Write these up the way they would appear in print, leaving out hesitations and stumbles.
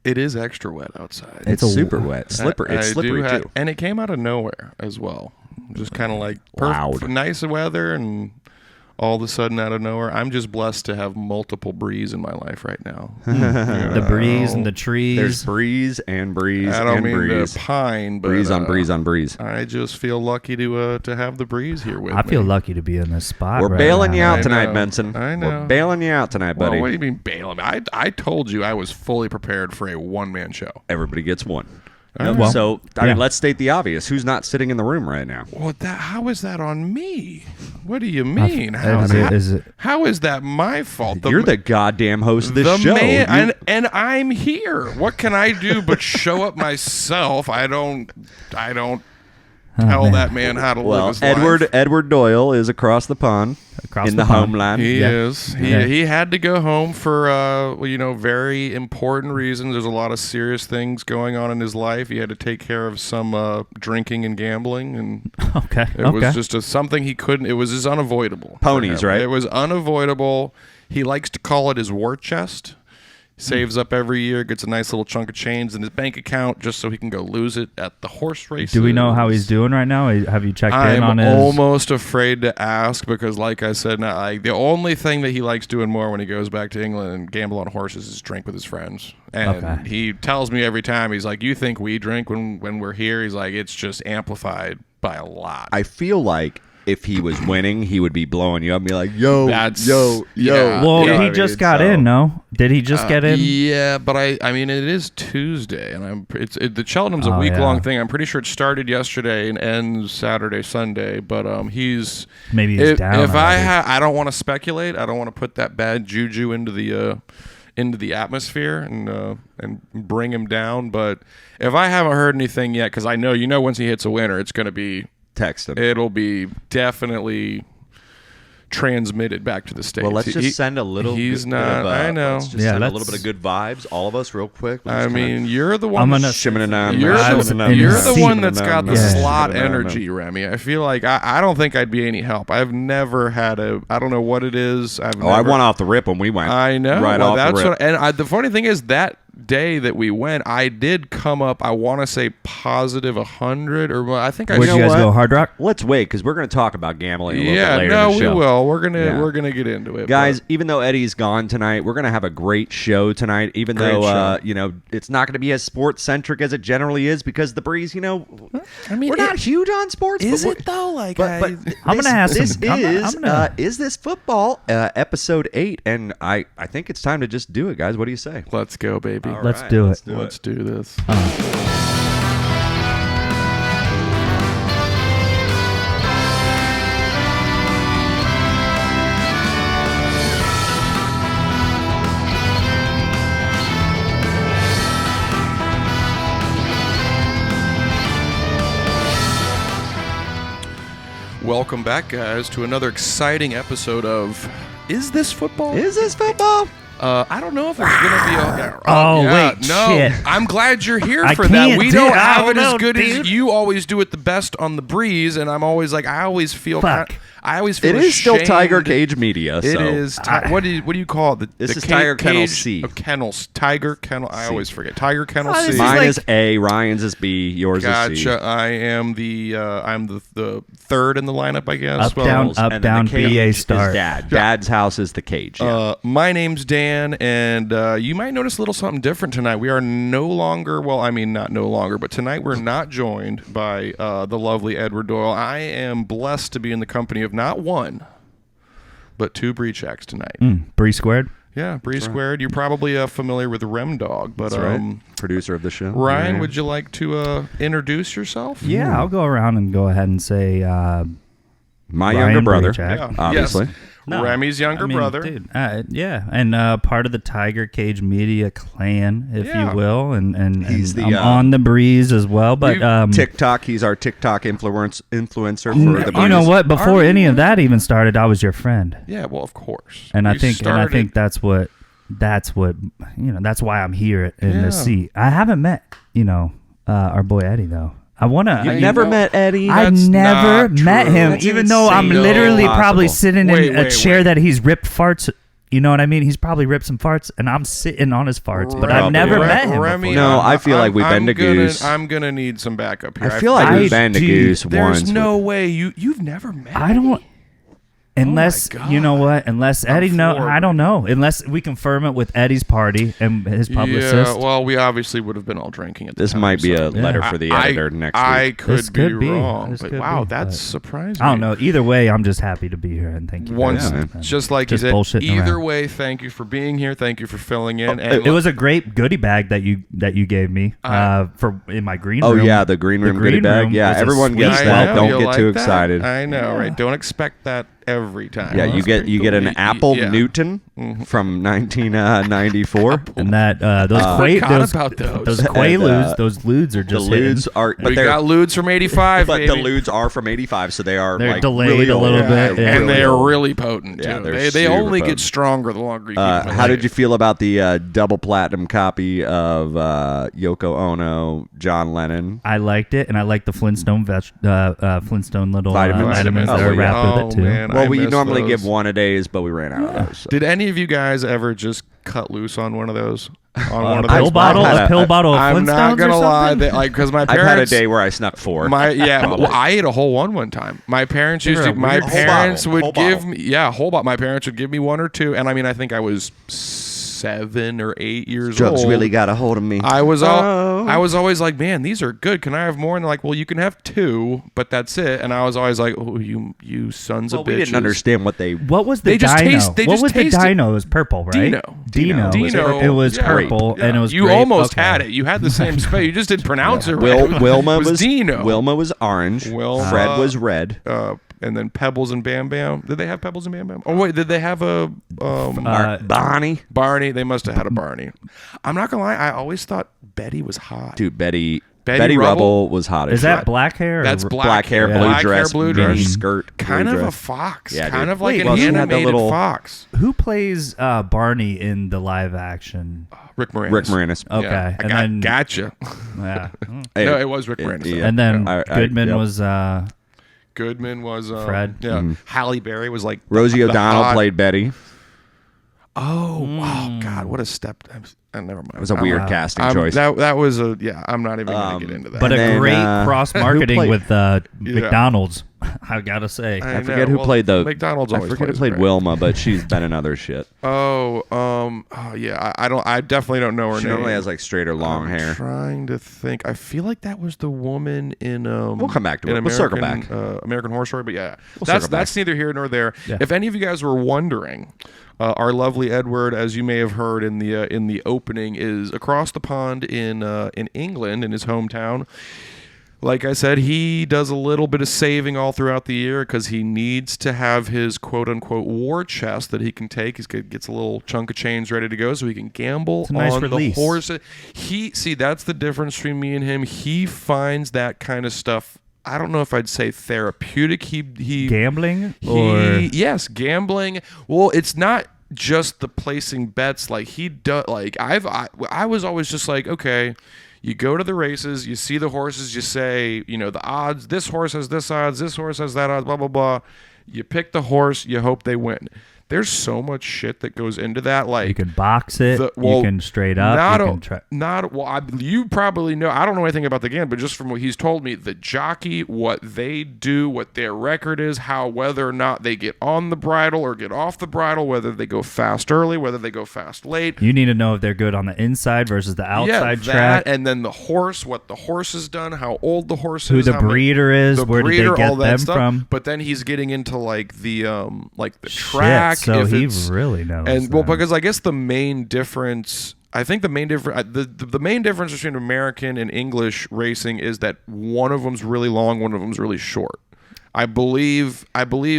It is extra wet outside. It's super wet. Slippery. It's slippery too. And it came out of nowhere as well. Just kind of like loud, nice weather, and all of a sudden out of nowhere. I'm just blessed to have multiple breeze in my life right now. The breeze and the trees. There's breeze and breeze. I don't and mean breeze. to pine, but breeze on breeze on breeze. I just feel lucky to have the breeze here with me. I feel lucky to be in this spot. We're right bailing now. you out tonight, Benson. I know. We're bailing you out tonight, buddy. Well, what do you mean bailing? I told you I was fully prepared for a one-man show. Everybody gets one. Well, so, I mean, let's state the obvious. Who's not sitting in the room right now? Well, how is that on me? What do you mean? How is that my fault? You're the goddamn host of this show. Man, and I'm here. What can I do but show up myself? I don't tell that man how to live his life. Edward Doyle is across the pond in the homeland. He is. He had to go home for very important reasons. There's a lot of serious things going on in his life. He had to take care of some drinking and gambling, and it was just something he couldn't. It was just unavoidable. Ponies, right? It was unavoidable. He likes to call it his war chest. Saves up every year, gets a nice little chunk of change in his bank account just so he can go lose it at the horse races. Do we know how he's doing right now? Have you checked in on his... I'm almost afraid to ask because, like I said, the only thing that he likes doing more when he goes back to England and gamble on horses is drink with his friends. And he tells me every time, he's like, you think we drink when we're here? He's like, it's just amplified by a lot. I feel like if he was winning, he would be blowing you up and be like, yo. Yeah. Well, he just got in, no? Did he just get in? Yeah, but I mean, it is Tuesday, and the Cheltenham's a week-long thing. I'm pretty sure it started yesterday and ends Saturday, Sunday, but he's... Maybe he's down. If I don't want to speculate. I don't want to put that bad juju into the atmosphere and bring him down, but if I haven't heard anything yet, because I know, once he hits a winner, it's going to be... Text him. It'll be definitely transmitted back to the States. Well, let's just send a little I know. Let's just send a little bit of good vibes, all of us, real quick. I mean, you're the one shimming You're the one that's got the slot energy, Remy. I feel like I don't think I'd be any help. I've never had I don't know what it is. I went off the rip when we went. I know. Right off the rip. And the funny thing is that day that we went, I did come up, I want to say positive 100, or I think I... Where'd you guys go, Hard Rock? Let's wait, because we're going to talk about gambling a little bit later in the show. We will. We're gonna get into it. Guys, even though Eddie's gone tonight, we're going to have a great show tonight, even though, it's not going to be as sports-centric as it generally is, because the Breeze, we're not huge on sports. Is it, though? Like, I'm going to ask this is This Football, episode 8, and I think it's time to just do it, guys. What do you say? Let's go, baby. Let's do it. Let's do this. Welcome back, guys, to another exciting episode of Is This Football? Is This Football? I don't know if it's going to be... Shit. I'm glad you're here I for that. We don't have it as know, good dude. as you always do it the best on the Breeze, and I'm always like, I always feel It is still Tiger Cage Media. It is. What do you call it? This is Tiger Kennel C. Kennels. Tiger Kennel. I always forget. Tiger Kennel C. Mine is A. Ryan's is B. Yours is C. Gotcha. I am I'm the third in the lineup, I guess. Up, down, BA start. Dad's house is the cage. Yeah. My name's Dan, and you might notice a little something different tonight. We are no longer, not no longer, but tonight we're not joined by the lovely Edward Doyle. I am blessed to be in the company of not one, but two Breechacks tonight. Bree squared? Yeah, Bree squared. You're probably familiar with Rem Dog, but producer of the show. Ryan, would you like to introduce yourself? Yeah, I'll go around and go ahead and say my Ryan younger brother, obviously. Yes. No, Remy's younger brother. Dude, and part of the Tiger Cage Media clan, if you will, and I'm on the Breeze as well. But TikTok, he's our TikTok influencer for the Breeze. You know what? Before any of that even started, I was your friend. Yeah, well, of course. And I think that's what that's why I'm here in this seat. I haven't met our boy Eddie though. I want to. You never met Eddie? I never met him, even though I'm literally probably sitting in a chair that he's ripped farts You know what I mean? He's probably ripped some farts, and I'm sitting on his farts, but I've never met him Remy, before. No, I feel like we've been to Goose. I'm gonna need some backup here. I feel like we've been to Goose There's once. no way you've never met. I don't. Unless God. you know what? Unless Eddie floored. I don't know. Unless we confirm it with Eddie's party and his publicist. Yeah, well, we obviously would have been all drinking at the This time. might be so- a letter for the editor next I week. could This could be. wrong, This but could wow, be, that's but- surprising. I don't know. Either way, I'm just happy to be here and thank you. Once, man. just like Just you said, bullshitting either around. way, thank you for being here. Thank you for filling in. And It was a great goodie bag that you gave me for in my green room. Oh yeah, the green room goodie green bag. room Yeah, was a everyone sweet gets I that. know, Don't you get like too that? excited. I know, right? Don't expect that every time. Yeah, you get an Apple Newton from 1994. And that those forgot about those. those And, Quaaludes, those ludes are The just ludes are, but We they're got Ludes from '85, but baby. the ludes are from '85, so they are They're like delayed really a little old. bit, yeah. and really they're old. really potent too. Yeah, they're they super only potent. get stronger the longer you keep them. How did you feel about the double platinum copy of Yoko Ono, John Lennon? I liked it, and I liked the Flintstone Flintstone little Vitamins. vitamins that Oh, are yeah. wrapped with it too. Man, Well, I we miss normally those. give one a days, but we ran out of those. So. Did any of you guys ever just cut loose on one of those? On one of A pill those? bottle, I've had a pill bottle of I'm Flintstones not gonna or lie, something? because my I've parents. had a day where I snuck 4. Well, I ate a whole one time. My parents used to. My whole parents bottle, would whole give bottle. me, whole bottle. My parents would give me 1 or 2, and I mean, I think I was 7 or 8 years Drugs old. really got a hold of me. I was always like, man, these are good. Can I have more? And they're like, well, you can have 2, but that's it. And I was always like, oh, you sons well, of bitches. we didn't understand what they. What was the They just dino? taste- they what just was the tasted- dino? It was purple, right? Dino. It was Yeah. purple, Yeah. and it was You grape. almost Okay. had it. You had the same spell. You just didn't pronounce it right. Wilma It was Dino. Wilma was orange. Wilma. Fred was red. And then Pebbles and Bam Bam. Did they have Pebbles and Bam Bam? Oh wait, did they have a Bonnie. Barney? They must have had a Barney. I'm not gonna lie. I always thought Betty was hot. Dude, Betty Rubble Rubble was hot as Is that shit. black hair? Or That's black hair, Yeah. blue Black dress, hair, blue mini dress. skirt, blue Kind of dress. a fox. Yeah, kind dude. of like Wait, an well, she had the animated little- fox. Who plays Barney in the live action? Rick Moranis. Rick Moranis. Okay, Yeah, and then gotcha. yeah. Hey, No, it was Rick Moranis. yeah. And then I- Goodman yep. was Goodman was Fred. Yeah, Halle Berry was like Rosie the O'Donnell hot- played Betty. Oh God, what a step! Never mind. It was a weird casting choice. That was a I'm not even gonna get into that. but And a then, great cross who marketing played- with McDonald's. I gotta say. I forget who Well, played the. McDonald's. I Always forget who plays played great. Wilma, but she's been in other shit. Yeah. I don't. I definitely don't know her She name. normally has like straight or long I'm hair. Trying to think. I feel like that was the woman in. We'll come back to in it. We'll circle American, back. American Horror Story, but yeah, circle that's neither here nor there. Yeah. If any of you guys were wondering, our lovely Edward, as you may have heard in the opening, is across the pond in England, in his hometown. Like I said, he does a little bit of saving all throughout the year because he needs to have his quote-unquote war chest that he can take. He gets a little chunk of change ready to go so he can gamble a nice on release. the horses. That's the difference between me and him. He finds that kind of stuff, I don't know if I'd say therapeutic. He Gambling or yes, gambling. Well, it's not just the placing bets like he does. Like I was always just like, okay, you go to the races, you see the horses, you say, the odds, this horse has this odds, this horse has that odds, blah, blah, blah. You pick the horse, you hope they win. There's so much shit that goes into that. Like you can box it, you can straight up. You probably know. I don't know anything about the game, but just from what he's told me, the jockey, what they do, what their record is, whether or not they get on the bridle or get off the bridle, whether they go fast early, whether they go fast late. You need to know if they're good on the inside versus the outside track. And then the horse, what the horse has done, how old the horse Who is, the breeder is, where did they get all that them stuff. from? But then he's getting into like the track. So if he it's- really knows. And well, then. because I guess the main difference between American and English racing is that one of them's really long, one of them's really short. I believe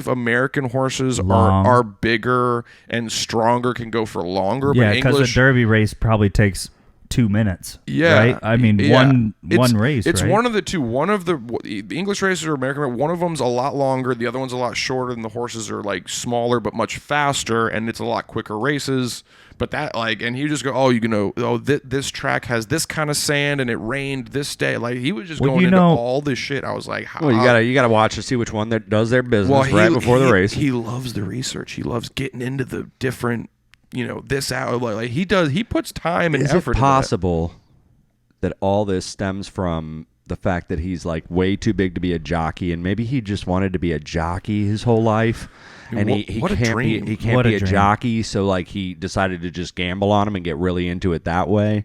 American horses are bigger and stronger, can go for longer. Yeah, but because English, a derby race probably takes 2 minutes. yeah, right. I mean, yeah. one race. It's right? one of the two. One of the English races or American. One of them's a lot longer. The other one's a lot shorter, and the horses are like smaller but much faster, and it's a lot quicker races. But and he just go, this track has this kind of sand, and it rained this day. Like he was just going into all this shit. I was like, well, you gotta watch to see which one that does their business right before the race. He loves the research. He loves getting into the different this out. Like he puts time and Is effort. Is it possible that all this stems from the fact that he's like way too big to be a jockey, and maybe he just wanted to be a jockey his whole life, and he can't be a jockey, so like he decided to just gamble on him and get really into it that way.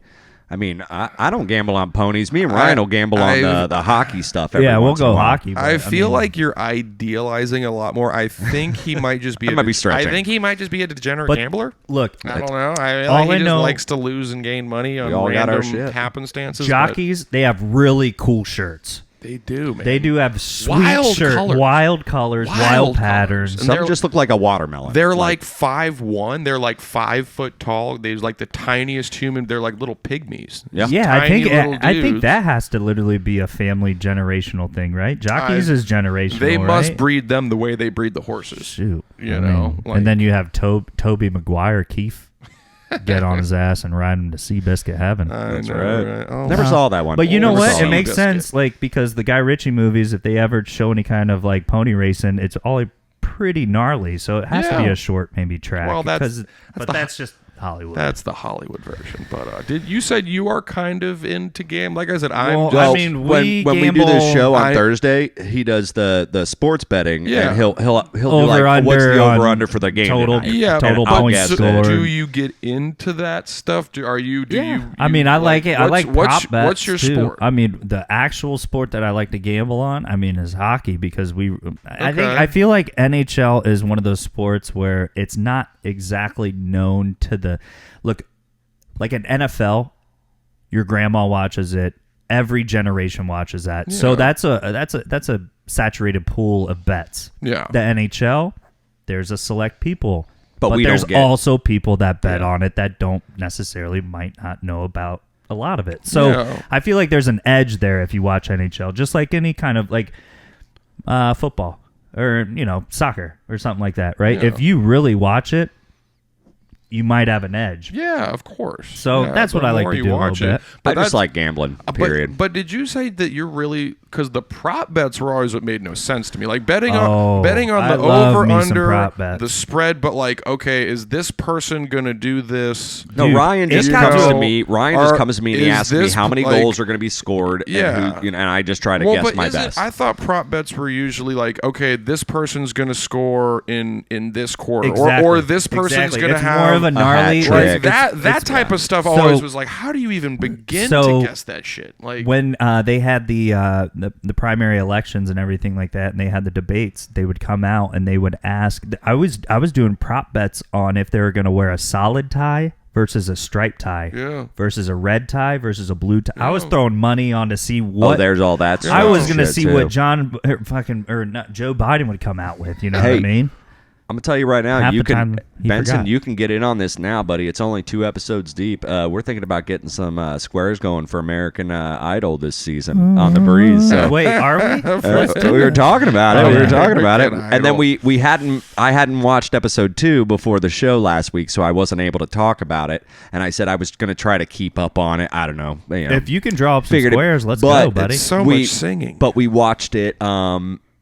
I mean, I don't gamble on ponies. Me and Ryan will gamble on the hockey stuff. We'll go hockey. I feel like you're idealizing a lot more. I think he might just be. might be stretching. I think he might just be a degenerate gambler. Look, I don't know. He just likes to lose and gain money on random happenstances. Jockeys, they have really cool shirts. They do, man. They do have sweet wild colors, wild patterns. Some just look like a watermelon. They're like 5'1". They're like 5 foot tall. They're like the tiniest human. They're like little pygmies. Yeah, I think that has to literally be a family generational thing, right? Jockeys is generational. They must breed them the way they breed the horses. Shoot, and then you have Toby Maguire, Keith. Get on his ass and ride him to Seabiscuit heaven. That's right. Oh, never saw that one. But you know what? It makes sense, like because the Guy Ritchie movies, if they ever show any kind of like pony racing, it's all pretty gnarly. So it has to be a short, maybe track. Well, that's just Hollywood. That's the Hollywood version. But you said you are kind of into game? Like I said, when we do this show on Thursday, he does the sports betting. Yeah, and he'll do like what's the over under for the game total. Tonight. Total points scored. Do you get into that stuff? Do you? I mean, I like it. I like prop bets. What's your sport? I mean, the actual sport that I like to gamble on, is hockey because I feel like NHL is one of those sports where it's not exactly known to the look like an NFL. Your grandma watches it. Every generation watches that. Yeah. So that's a saturated pool of bets. Yeah. The NHL, there's a select people, but there's don't also people that bet on it that don't necessarily might not know about a lot of it. So I feel like there's an edge there if you watch NHL, just like any kind of like football or soccer or something like that, right? Yeah. If you really watch it, you might have an edge. Yeah, of course. So that's what I like to do a little bit. I just like gambling, period. But did you say that you're really... Because the prop bets were always what made no sense to me. Like betting on the over-under, the spread, but like, okay, is this person going to do this? No, Ryan just comes to me. And he asks me how many goals are going to be scored. Yeah. And I just try to guess my best. I thought prop bets were usually like, okay, this person's going to score in this quarter. Exactly. Or this person's going to have... more of a gnarly... Like, that type of stuff always was like, how do you even begin to guess that shit? Like when they had the primary elections and everything like that, and they had the debates, they would come out and they would ask. I was doing prop bets on if they were going to wear a solid tie versus a striped tie, versus a red tie versus a blue tie. I was throwing money on to see what. Oh, there's all that. I was going to see what Joe Biden would come out with. You know what I mean? I'm gonna tell you right now, Benson, you can get in on this now, buddy. It's only 2 episodes deep. We're thinking about getting some squares going for American Idol this season on the breeze. So. Wait, are we? We were talking about it. And then I hadn't watched episode 2 before the show last week, so I wasn't able to talk about it. And I said I was gonna try to keep up on it. I don't know. If you can draw up some squares, let's go, buddy. It's so much singing. But we watched it.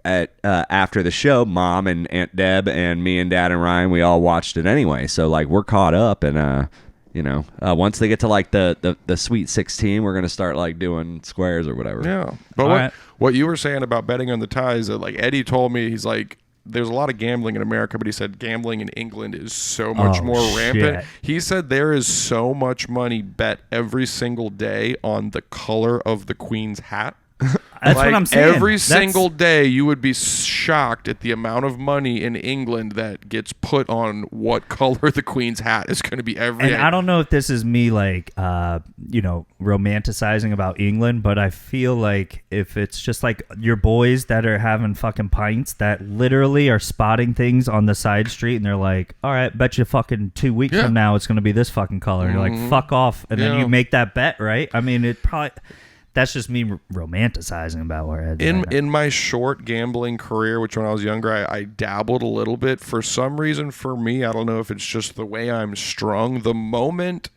After the show, Mom and Aunt Deb and me and Dad and Ryan, we all watched it anyway. So like we're caught up, and once they get to like the Sweet 16, we're gonna start like doing squares or whatever. Yeah, but what you were saying about betting on the ties, like Eddie told me, he's like, there's a lot of gambling in America, but he said gambling in England is so much more rampant. He said there is so much money bet every single day on the color of the Queen's hat. That's what I'm saying. Every single day, you would be shocked at the amount of money in England that gets put on what color the Queen's hat is going to be every day. And I don't know if this is me, like, romanticizing about England, but I feel like if it's just like your boys that are having fucking pints that literally are spotting things on the side street, and they're like, all right, bet you fucking 2 weeks from now it's going to be this fucking color. And you're like, fuck off. And then you make that bet, right? I mean, it probably... That's just me romanticizing about where in my short gambling career, which when I was younger, I dabbled a little bit. For some reason, for me, I don't know if it's just the way I'm strung. The moment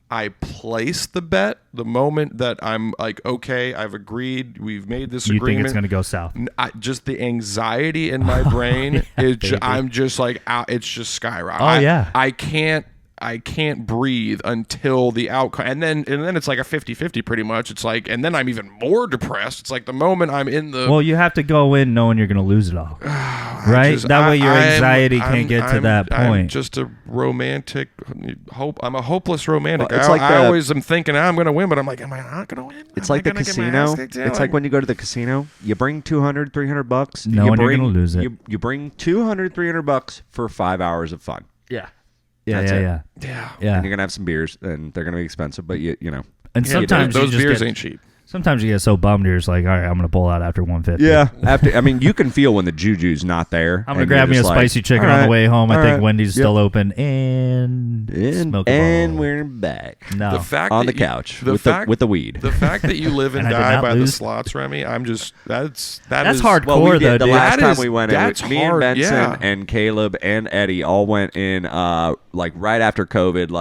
I place the bet, the moment that I'm like, okay, I've agreed, we've made this agreement. You think it's going to go south? Just the anxiety in my brain, I'm just like, it's just skyrocketing. Oh, yeah. I can't. I can't breathe until the outcome, and then it's like a 50-50 pretty much. It's like, and then I'm even more depressed. It's like the moment I'm in the. Well, you have to go in knowing you're going to lose it all, right? That way your anxiety can't get to that point. I'm just a romantic hope. I'm a hopeless romantic. Well, I always am thinking I'm going to win, but I'm like, am I not going to win? It's like the casino. It's like when you go to the casino, you bring $200, $300. Knowing you're going to lose it. You bring $200, $300 for 5 hours of fun. Yeah. Yeah. Yeah. And you're going to have some beers, and they're going to be expensive, but you know. And sometimes those beers ain't cheap. Sometimes you get so bummed, you're just like, all right, I'm going to pull out after 150. Yeah. I mean, you can feel when the juju's not there. I'm going to grab me a spicy chicken on the way home. I think Wendy's still open. And smoke a and bowl. we're back. No. The fact on that the couch with the weed. The fact that you live and And I did die not by lose. the slots, Remy, I'm just that's hardcore, Well, we did, though, the dude. last That time is- we went in, that's me hard, and Benson yeah. and Caleb and Eddie all went in like right after COVID,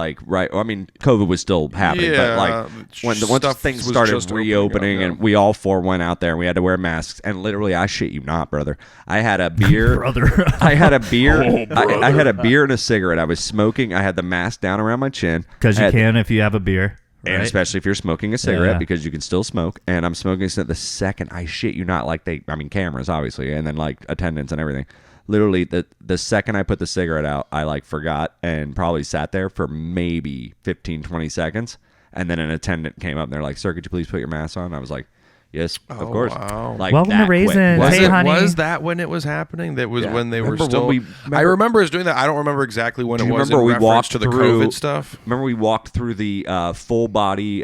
I mean, COVID was still happening, but like once stuff things was started just opening reopening up, yeah. and we all four went out there and we had to wear masks, and literally, I shit you not, brother, I had a beer. Brother. I had a beer. Oh, I had a beer and a cigarette. I was smoking. I had the mask down around my chin. Because you can if you have a beer. And right? especially if you're smoking a cigarette, Yeah. because you can still smoke. And I'm smoking the second, I shit you not, like cameras, obviously, and then like attendance and everything. Literally, the second I put the cigarette out, I like forgot and probably sat there for maybe 15, 20 seconds. And then an attendant came up and they're like, "Sir, could you please put your mask on?" I was like, "Yes, of course." Wow. Like Welcome to that quick. Raisins. Was, Hey, honey. was that when it was happening? That was Yeah. when they were Remember still. when I remember us doing that. I don't remember exactly when Do it you was. remember in we reference walked to the through COVID stuff. Remember we walked through the full body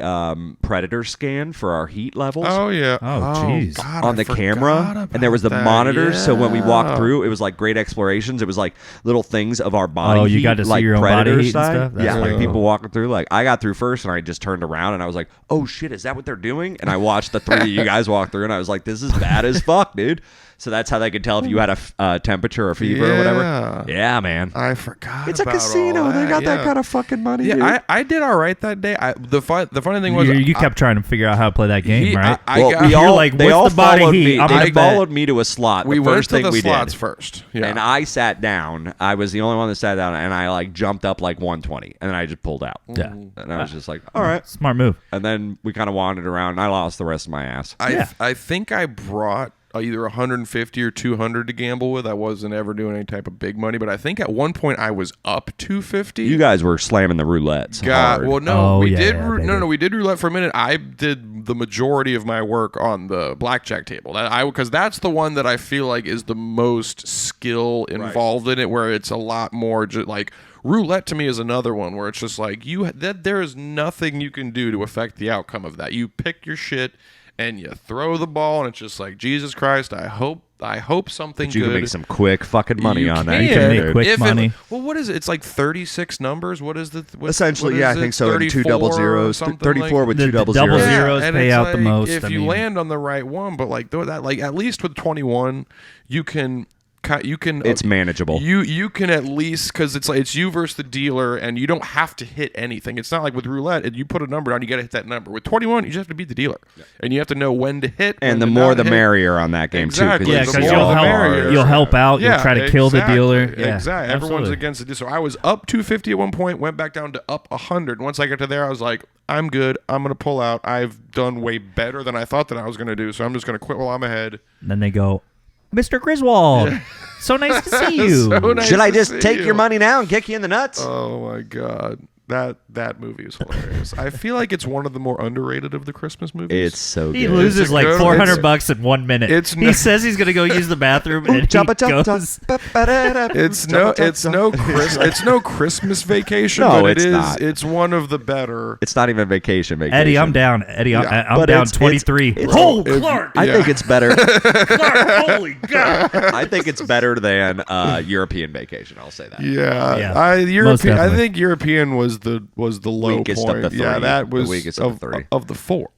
predator scan for our heat levels? Oh yeah. Oh, jeez. God, On I the forgot camera, and there was the about that. monitors. So when we walked Yeah. through, it was like great explorations. It was like little things of our body. Oh, you heat, got to see like your own predator body heat and style. stuff? That's Yeah, like cool. people walking through. Like I got through first, and I just turned around, and I was like, "Oh shit, is that what they're doing?" And I watched the three of you guys walk through, and I was like, "This is bad as fuck, dude." So that's how they could tell if you had a temperature or fever or whatever. Yeah, man. I forgot. It's a about casino. all They got that yeah. kind of fucking money. Yeah, dude. I did all right that day. The funny thing was You kept trying to figure out how to play that game, right? You're like, they what's all the body followed heat? me. I'm They gonna bet. followed me to a slot. we the went first to thing the we slots did. first. Yeah. And I sat down. I was the only one that sat down, and I like jumped up like 120, and then I just pulled out. Yeah. And I was just like, all right. Smart move. And then we kind of wandered around, and I lost the rest of my ass. I think I brought either 150 or 200 to gamble with. I wasn't ever doing any type of big money, but I think at one point I was up 250. You guys were slamming the roulettes. hard. Well, no, Oh, we yeah, did. yeah, baby. We did roulette for a minute. I did the majority of my work on the blackjack table. Because that's the one that I feel like is the most skill involved in it, where it's a lot more just like. Roulette to me is another one where it's just like there is nothing you can do to affect the outcome of that. You pick your shit and you throw the ball, and it's just like, Jesus Christ, I hope something But you good. can make some quick fucking money You on that. can. You can make dude. quick money. Well, what is it? It's like 36 numbers. What is the Essentially, what yeah, is I it? think so. And 2 double 34 zeros, something 34 like with The 2 double double zeros. zeros and pay it's out the like, most. if I you mean- land on the right one. But like that, like at least with 21, you can. It's manageable. You can at least, because it's like it's you versus the dealer, and you don't have to hit anything. It's not like with roulette, you put a number down, you got to hit that number. With 21, you just have to beat the dealer, and you have to know when to hit. And the when to more not the hit. merrier on that game Exactly. too. Yeah, the because more you'll the help. merrier. You'll help out. You'll try to kill the dealer. Yeah, Exactly. Everyone's absolutely. against the dealer. So I was up 250 at one point, went back down to up 100. Once I got to there, I was like, I'm good. I'm gonna pull out. I've done way better than I thought that I was gonna do. So I'm just gonna quit while I'm ahead. Then they go, Mr. Griswold, so nice to see you. So nice Should I to just see take you. your money now and kick you in the nuts? Oh my god, that movie is hilarious. I feel like it's one of the more underrated of the Christmas movies. It's so He good. loses It's a like good- $400 in 1 minute. He says he's gonna go use the bathroom, and he goes. It's no Christmas Vacation, No, but it's not. It's one of the better. It's not even vacation. Eddie, I'm down. Eddie, Yeah. I'm But down it's- 23. it's- Oh, if- Clark! I think it's better. Clark! Holy God! I think it's better than European vacation. I'll say that. Yeah, Yeah. European. Most I definitely. think European was the low Weakest point. of the Yeah, three. that The was weakest of the three. of the four.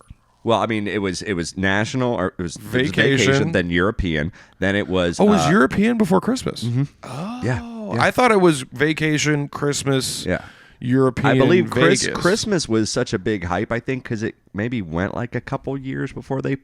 Well, I mean, it was national, or it was Vacation. then European, then it was. Oh, it was European before Christmas. Mm-hmm. Yeah. I thought it was Vacation, Christmas, Yeah. European. I believe Vegas. Christmas was such a big hype. I think because it maybe went like a couple years before they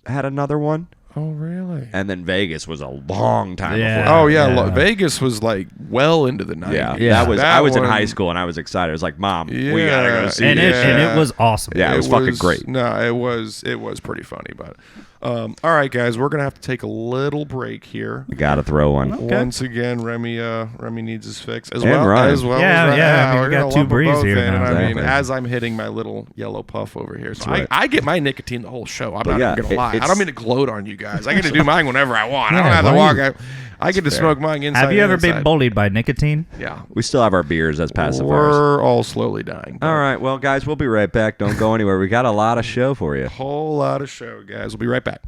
had another one. Oh, really? And then Vegas was a long time before. Oh, yeah. Vegas was like well into the 90s. Yeah. I was in high school and I was excited. I was like, Mom, we got to go see and this. And it was awesome. Yeah, it was fucking great. No, it was pretty funny. But all right, guys, we're going to have to take a little break here. We got to throw one. Okay. Once again, Remy needs his fix. As And well Ryan. as Ryan. I mean, we're we got gonna two lump them breeze both here in, now. and I mean, Exactly. as I'm hitting my little yellow puff over here. So right. I get my nicotine the whole show. I'm But not yeah, even going to lie. I it's- don't mean to gloat on you guys. I get to do mine whenever I want. I don't Yeah, have to why walk you- out. I get to smoke mine inside. Have you ever and been inside. bullied by nicotine? Yeah. We still have our beers as pacifiers. We're all slowly dying. All right, well, guys, we'll be right back. Don't go anywhere. We got a lot of show for you. Whole lot of show, guys. We'll be right back.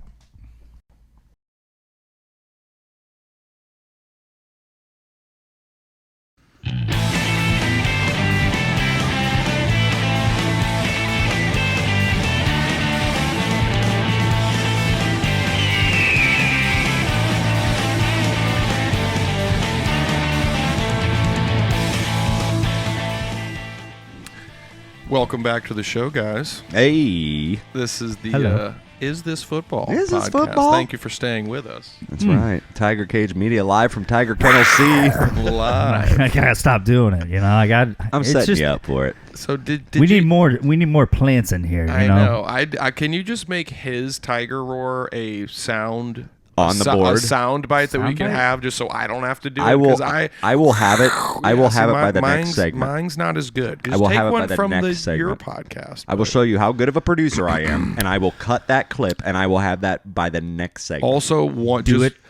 Welcome back to the show, guys. Hey, This is the Hello. Is This Football Is This podcast. Football? Thank you for staying with us. that's right. Tiger Cage Media live from Tiger Kennel C. Live. I gotta stop doing it. You know, I'm it's setting just, you up for it. So did we you, need more. We need more plants in here. You I know. know. I can you just make his tiger roar a sound On the a board? sound bite that we can Sound bite? have, just so I don't have to do I it? will. 'Cause I will have it. I will see, have it by the mine's, next segment. Mine's not as good. I Just will take have it by one the from next your segment. podcast. I will show you how good of a producer I am, and I will cut that clip, and I will have that by the next segment. Also, want Do just, it.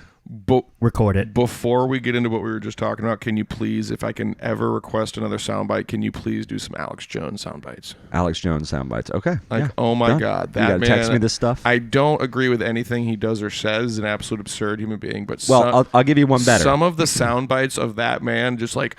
Record it. Before we get into what we were just talking about, can you please, if I can ever request another soundbite, can you please do some Alex Jones soundbites? Alex Jones sound bites. Okay. Like, yeah, oh my done. God, You that gotta man. text me this stuff. I don't agree with anything he does or says. An absolute absurd human being. But Well, I'll give you one better. Some of the sound bites of that man, just like,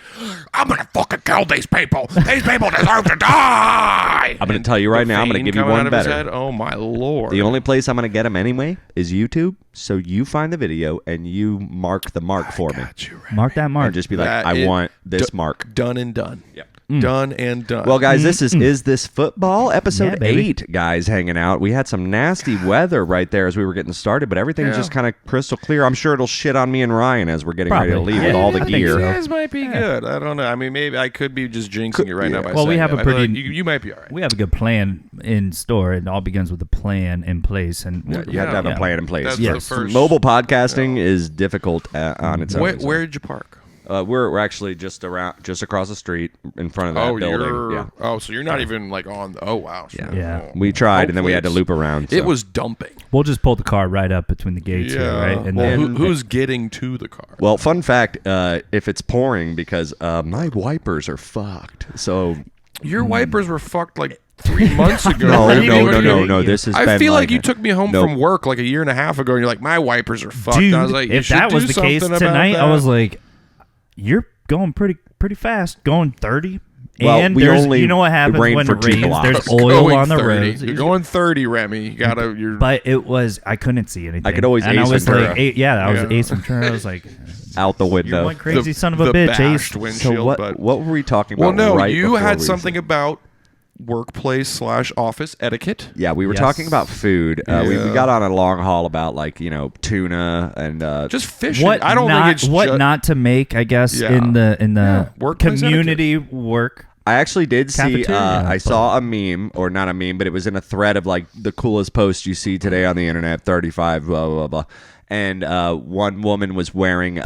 I'm gonna fucking kill these people. These people deserve to die. I'm gonna tell you right now, I'm gonna vein give you coming one out of his better. head, oh my Lord. The only place I'm going to get him anyway is YouTube. So you find the video and you mark the mark for me. Got you, Ray. Mark that mark. And just be like, That I is want this mark. Done and done. Yep. Done and done. Well, guys, this is This Football? Episode Yeah, baby. 8, guys, hanging out. We had some nasty weather right there as we were getting started, but everything's Yeah. just kind of crystal clear. I'm sure it'll shit on me and Ryan as we're getting ready to Probably. leave Yeah, with all the I think gear. so. You guys might be good. I don't know. I mean, maybe I could be just jinxing you right now by Well, we saying have that. a I feel pretty- like you might be all right. we have a good plan in store. It all begins with a plan in place, and You have to have a plan in place. That's Yes. the first. Mobile podcasting is difficult on its own. Where did you park? We're actually just across the street in front of that building. you're. Yeah. Oh, so you're not even like on. Oh, wow. Yeah. Oh. We tried, and then we Hopefully had to loop around. It so. was dumping. we'll just pull the car right up between the gates here, right? And well, then who's getting to the car? Well, fun fact: if it's pouring, because my wipers are fucked. So Your wipers were fucked like 3 months ago. no, Are you no, no, kidding no, me? no. This has I been feel like a- you took me home Nope. from work like a year and a half ago, and you're like, my wipers are fucked. dude, And I was like, you if should that was do the case something about tonight, I that. was like, you're going pretty fast, going 30. Well, and we there's, only- you know what happens it rained when for it 2 rains? blocks. There's Going oil on the 30. roads. You're going 30, Remy. You gotta. You're. But it was, I couldn't see anything. I could always and Ace I was Ventura. like, I was Yeah. Ace Ventura. I was like, out the you're window. one crazy son of a the bitch, bashed Ace. windshield. So what? But, What were we talking well, about? no, right you before had we- something about workplace/office etiquette. Yeah, we were Yes. talking about food. We Yeah. got on a long haul about tuna and Just fishing. What I don't not, think it's what ju- not to make, I guess, Yeah. in the Yeah, workplace community work. I actually did see. Cafeteria, I but- saw a meme, or not a meme, but it was in a thread of like the coolest post you see today on the internet. 35, blah blah blah, and one woman was wearing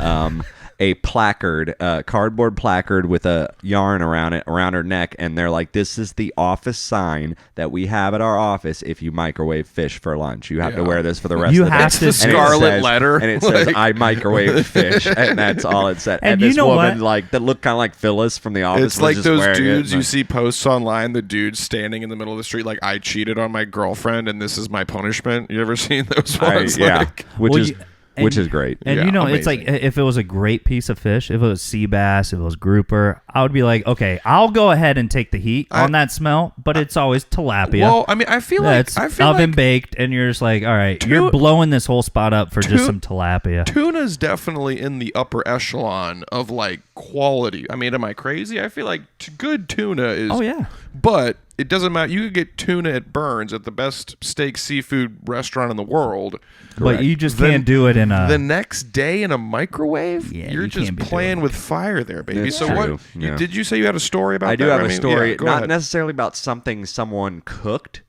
a placard, cardboard placard with a yarn around her neck, and they're like, "This is the office sign that we have at our office. If you microwave fish for lunch, you have to Yeah. wear this for the rest You of the day." have to- It's the And it scarlet says- letter. and it says, Like- "I microwave fish," and that's all it said. And And you this know woman, what? like, that looked kind of like Phyllis from The Office. It's was like just those wearing it, dudes and, you see posts online. The dudes standing in the middle of the street, like, I cheated on my girlfriend, and this is my punishment. You ever seen those ones? yeah, Like, which Well, is you- and- which is great. And Yeah, you know, it's like amazing. if it was a great piece of fish, if it was sea bass, if it was grouper, I would be like, okay, I'll go ahead and take the heat on that smell, but it's always tilapia. well, I mean, I feel like It's I feel oven like baked, and you're just like, all right, you're blowing this whole spot up for just some tilapia. tuna's definitely in the upper echelon of like quality. I mean, am I crazy? I feel like good tuna is. Oh yeah, But it doesn't matter. You could get tuna at Burns at the best steak seafood restaurant in the world. But you just can't do it in a... The next day in a microwave? Yeah, You're just playing with fire there, baby. It's so true. what? Yeah. Did you say you had a story about that? I do have a story, Go not ahead. necessarily about something someone cooked.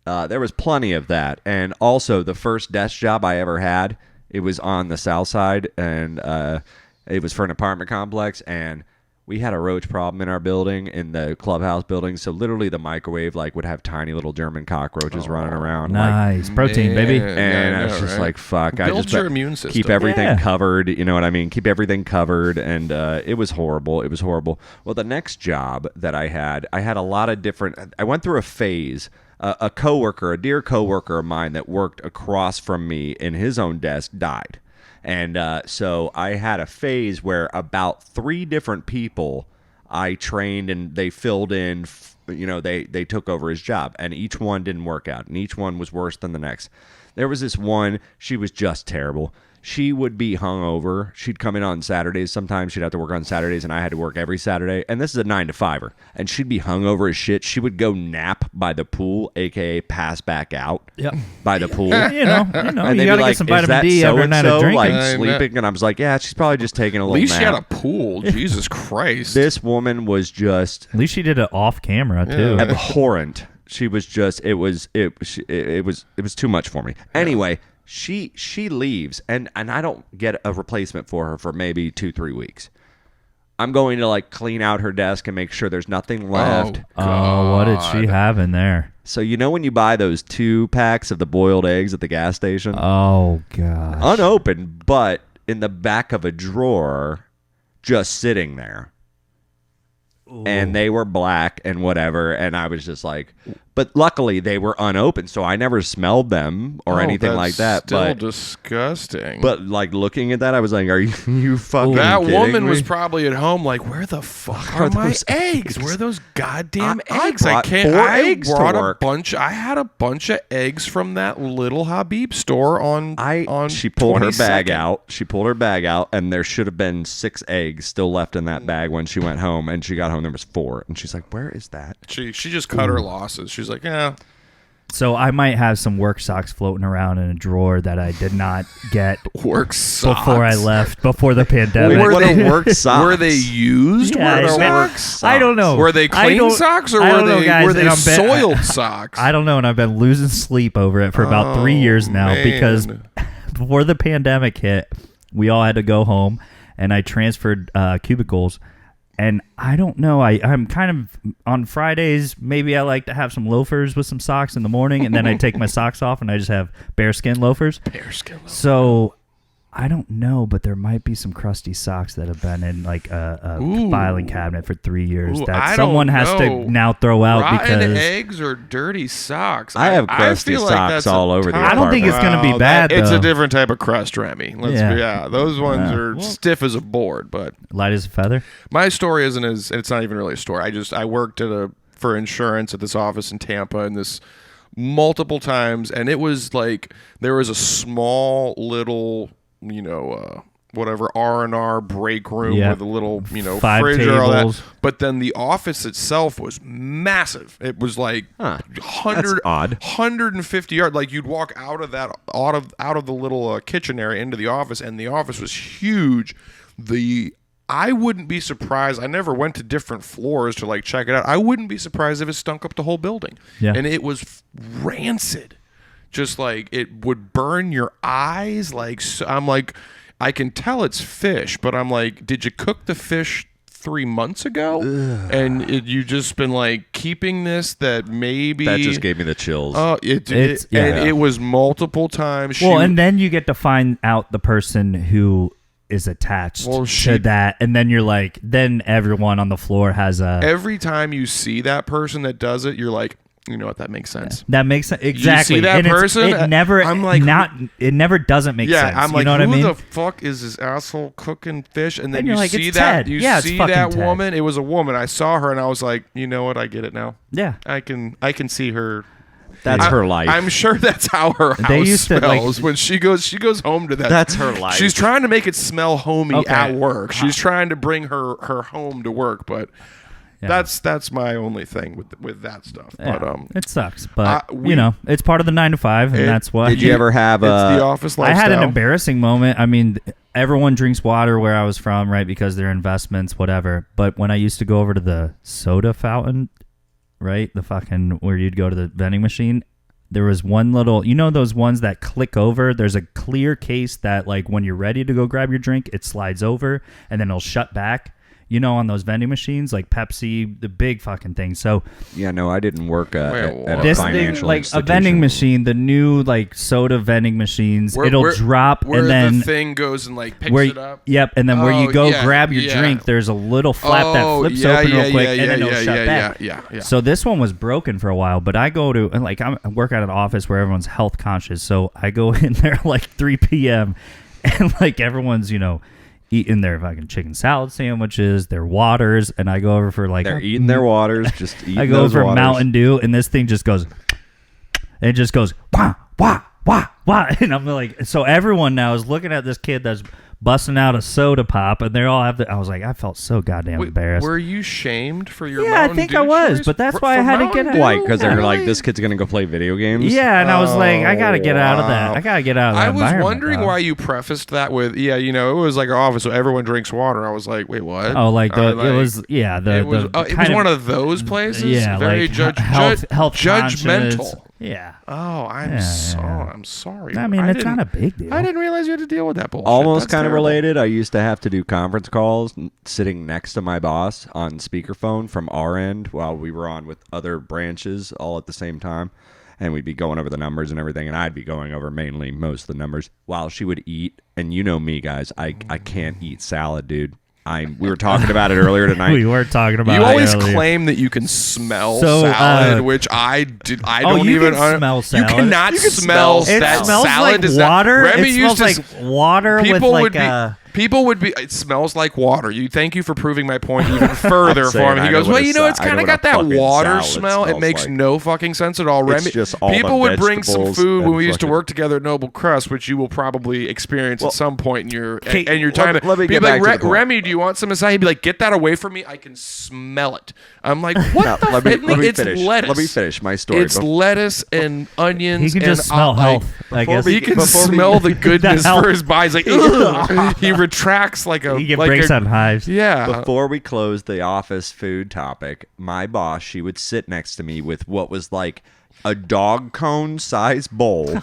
There was plenty of that. And also, the first desk job I ever had, it was on the south side, and it was for an apartment complex, and we had a roach problem in our building, in the clubhouse building. So literally the microwave would have tiny little German cockroaches running around. Nice. Protein, baby. And I was just like, fuck. Build I just your immune system. Keep everything covered. You know what I mean? Keep everything covered. And it was horrible. It was horrible. Well, the next job that I had a lot of different... I went through a phase. A dear coworker of mine that worked across from me in his own desk died. And so I had a phase where about 3 different people I trained, and they filled in, they took over his job, and each one didn't work out, and each one was worse than the next. There was this one, she was just terrible. She would be hungover. She'd come in on Saturdays. Sometimes she'd have to work on Saturdays, and I had to work every Saturday. And this is a 9-to-5er. And she'd be hungover as shit. She would go nap by the pool, a.k.a. pass back out by the pool. And you you gotta get some vitamin D every night of drinking. Sleeping, and I was like, yeah, she's probably just taking a little nap. At least she had a pool. Jesus Christ. This woman was just... At least she did it off camera, too. Abhorrent. She was just... It was too much for me. Anyway... She leaves, and I don't get a replacement for her for maybe 2-3 weeks. I'm going to clean out her desk and make sure there's nothing left. Oh, what did she have in there? So when you buy those 2 packs of the boiled eggs at the gas station? Oh, gosh. Unopened, but in the back of a drawer, just sitting there. Ooh. And they were black and whatever, and I was just like... But luckily, they were unopened, so I never smelled them or anything like that. Still disgusting. But looking at that, I was like, "Are you fucking That kidding woman me?" was probably at home, like, "Where the fuck are my eggs? Where are those goddamn eggs? I brought a bunch. I had a bunch of eggs from that little Habib store on. She pulled 22nd. her bag out. She pulled her bag out, and there should have been 6 eggs still left in that bag when she went home. And she got home, there was 4, and she's like, "Where is that?" She just cut her losses. She's like, "Yeah." So I might have some work socks floating around in a drawer that I did not get work socks before I left, before the pandemic. Were they work socks? Were they used? Yeah, were they work socks? I don't know. Were they clean socks or were they soiled socks? I don't know, and I've been losing sleep over it for about 3 years now because before the pandemic hit, we all had to go home, and I transferred cubicles. And I don't know. I'm kind of on Fridays. Maybe I like to have some loafers with some socks in the morning, and then I take my socks off and I just have bearskin loafers. Bearskin loafers. So I don't know, but there might be some crusty socks that have been in a filing cabinet for 3 years that someone has to now throw out. Rotten because eggs or dirty socks. I have crusty socks all over the apartment. I don't think it's going to be bad. It's a different type of crust, Remy. Those ones are Well, stiff as a board, but light as a feather. My story isn't as. It's not even really a story. I worked for insurance at this office in Tampa, and this multiple times, and it was like there was a small little, whatever R&R break room with a little, 5 fridge or all tables. that. But then the office itself was massive. It was like 150 yards. Like you'd walk out of the little kitchen area into the office, and the office was huge. I wouldn't be surprised. I never went to different floors to check it out. I wouldn't be surprised if it stunk up the whole building. Yeah. And it was rancid. Just it would burn your eyes. I'm like, I can tell it's fish, but I'm like, did you cook the fish 3 months ago? Ugh. And you just been keeping this that maybe... That just gave me the chills. Oh, it was multiple times. Well, and then you get to find out the person who is attached to that, and then you're like, then everyone on the floor has a... Every time you see that person that does it, you're like, you know what, that makes sense. Yeah, that makes sense. Exactly. You see that person? It never doesn't make sense. I'm like, you know what I mean? Who the fuck is this asshole cooking fish? And then you're you like, see it's that Ted. Yeah, see it's that fucking woman. Ted. It was a woman. I saw her and I was like, you know what, I get it now. Yeah. I can see her. That's her life. I'm sure that's how her house smells when she goes home to that. That's her life. She's trying to make it smell homey at work. She's trying to bring her home to work, but That's my only thing with that stuff. Yeah, but it sucks. But it's part of the 9 to 5, and that's what. Did you ever have it's the office lifestyle? I had an embarrassing moment. I mean, everyone drinks water where I was from, right? Because they're investments, whatever. But when I used to go over to the soda fountain, right, the fucking where you'd go to the vending machine. There was one little, those ones that click over. There's a clear case that, like, when you're ready to go grab your drink, it slides over and then it'll shut back. On those vending machines, like Pepsi, the big fucking thing. So yeah, no, I didn't work at a this financial thing, like institution. a vending machine, the new like soda vending machines, it'll drop where and then the thing goes and like picks it up. Yep, and then where you go grab your drink, there's a little flap that flips open real quick, and then it'll shut back. Yeah. So this one was broken for a while, but I go to and like I work at an office where everyone's health conscious, so I go in there like 3 p.m. and like everyone's eating their fucking chicken salad sandwiches, their waters, and I go over for like they're eating their waters, just eating I go those for waters. Mountain Dew, and this thing just goes, and it just goes wah wah wah wah, and I'm like, so everyone now is looking at this kid that's busting out a soda pop, and they all have I was like, I felt so goddamn embarrassed. Were you shamed for your? Yeah, I think I was, choice? but that's why I had to get out. Why? Because they're like, this kid's gonna go play video games. Yeah, and I was like, I gotta get out of that. I gotta get out of that. I was environment, wondering though. why you prefaced that with, it was like an office, so everyone drinks water. I was like, wait, what? Oh, like it was one of those places. Yeah, very like health judgmental. conscious. Yeah. Oh, I'm sorry. I mean, it's not a big deal. I didn't realize you had to deal with that bullshit. Almost That's kind of terrible. related. I used to have to do conference calls sitting next to my boss on speakerphone from our end while we were on with other branches all at the same time. And we'd be going over the numbers and everything. And I'd be going over mainly most of the numbers while she would eat. And you know me, guys. I can't eat salad, dude. We were talking about it earlier tonight. We were talking about it You always earlier. claim that you can smell salad, which I don't you even can smell salad. You cannot smell it that smells salad. like water. Remy it used smells to like water with like People would be. It smells like water. Thank you for proving my point even further for me. He goes, it's kind of got that water smell. It makes no fucking sense at all. Remy, people would bring some food when we used to work together at Noble Crest, which you will probably experience at some point in your time. Let me be get like, back to the point. Remy, do you want some acai? He'd be like, get that away from me. I can smell it. I'm like, what the let me it's finish. lettuce. Let me finish my story. It's lettuce and onions. He can just smell health. I guess he can smell the goodness for his body. He's like, ugh. He retracts like a. He breaks out in hives. Yeah. Before we closed the office food topic, my boss, she would sit next to me with what was like a dog cone size bowl.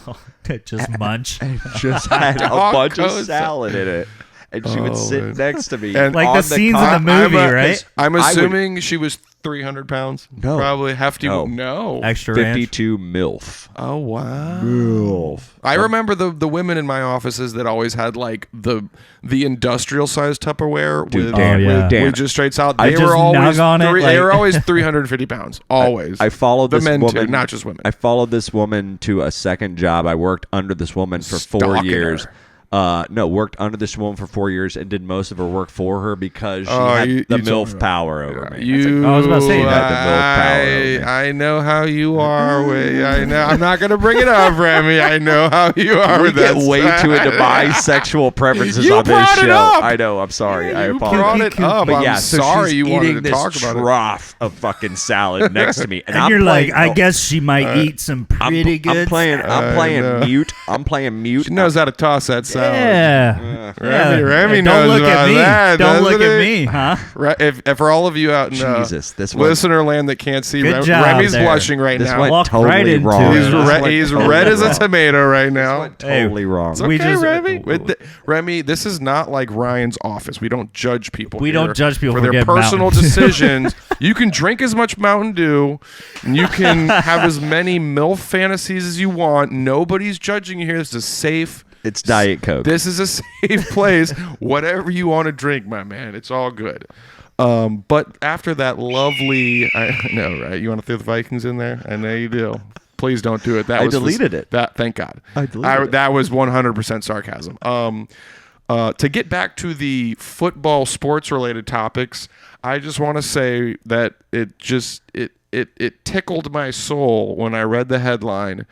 Just munch. And just had a bunch of salad in it. And she would sit next to me. And like the scenes in the movie, right? I'm assuming she was 300 pounds. No. Probably hefty. No. Extra ranch. 52 MILF. Oh, wow. MILF. I remember the women in my offices that always had like the industrial size Tupperware with just straight salad. They were always 350 pounds. Always. I followed the this men woman. too, not just women. I followed this woman to a second job. I worked under this woman for 4 years. Worked under this woman for 4 years and did most of her work for her because she had the MILF power over me. I was about to say that. The MILF power over me. I know how you are. I know. I'm not going to bring it up, Remy. I know how you are with that. We get way too into my sexual preferences on this brought it show. up. I know. I'm sorry. I You apologize. brought it up. But yeah, I'm so sorry she's you eating wanted to this talk about it. trough of fucking salad next to me, And I'm you're playing, like, I guess she might eat some pretty good. I'm playing mute. I'm playing mute. She knows how to toss that salad. Yeah. Remy Don't knows look about at me. that. Don't look doesn't at he? me, huh? If for all of you out in this one, listener land that can't see, Good job Remy's there. blushing right this now. went Walked totally right into wrong. it. He's red as a tomato right now. Totally wrong. It's okay, Remy. Remy, this is not like Ryan's office. We don't judge people. We don't judge people for for their getting personal Mountain. decisions. You can drink as much Mountain Dew, and you can have as many MILF fantasies as you want. Nobody's judging you here. This is safe. It's Diet Coke. This is a safe place. Whatever you want to drink, my man. It's all good. But after that lovely, I know, right? You want to throw the Vikings in there? I know you do. Please don't do it. I deleted it. Thank God. I deleted it. That was 100% sarcasm. To get back to the football sports related topics, I just want to say that it tickled my soul when I read the headline.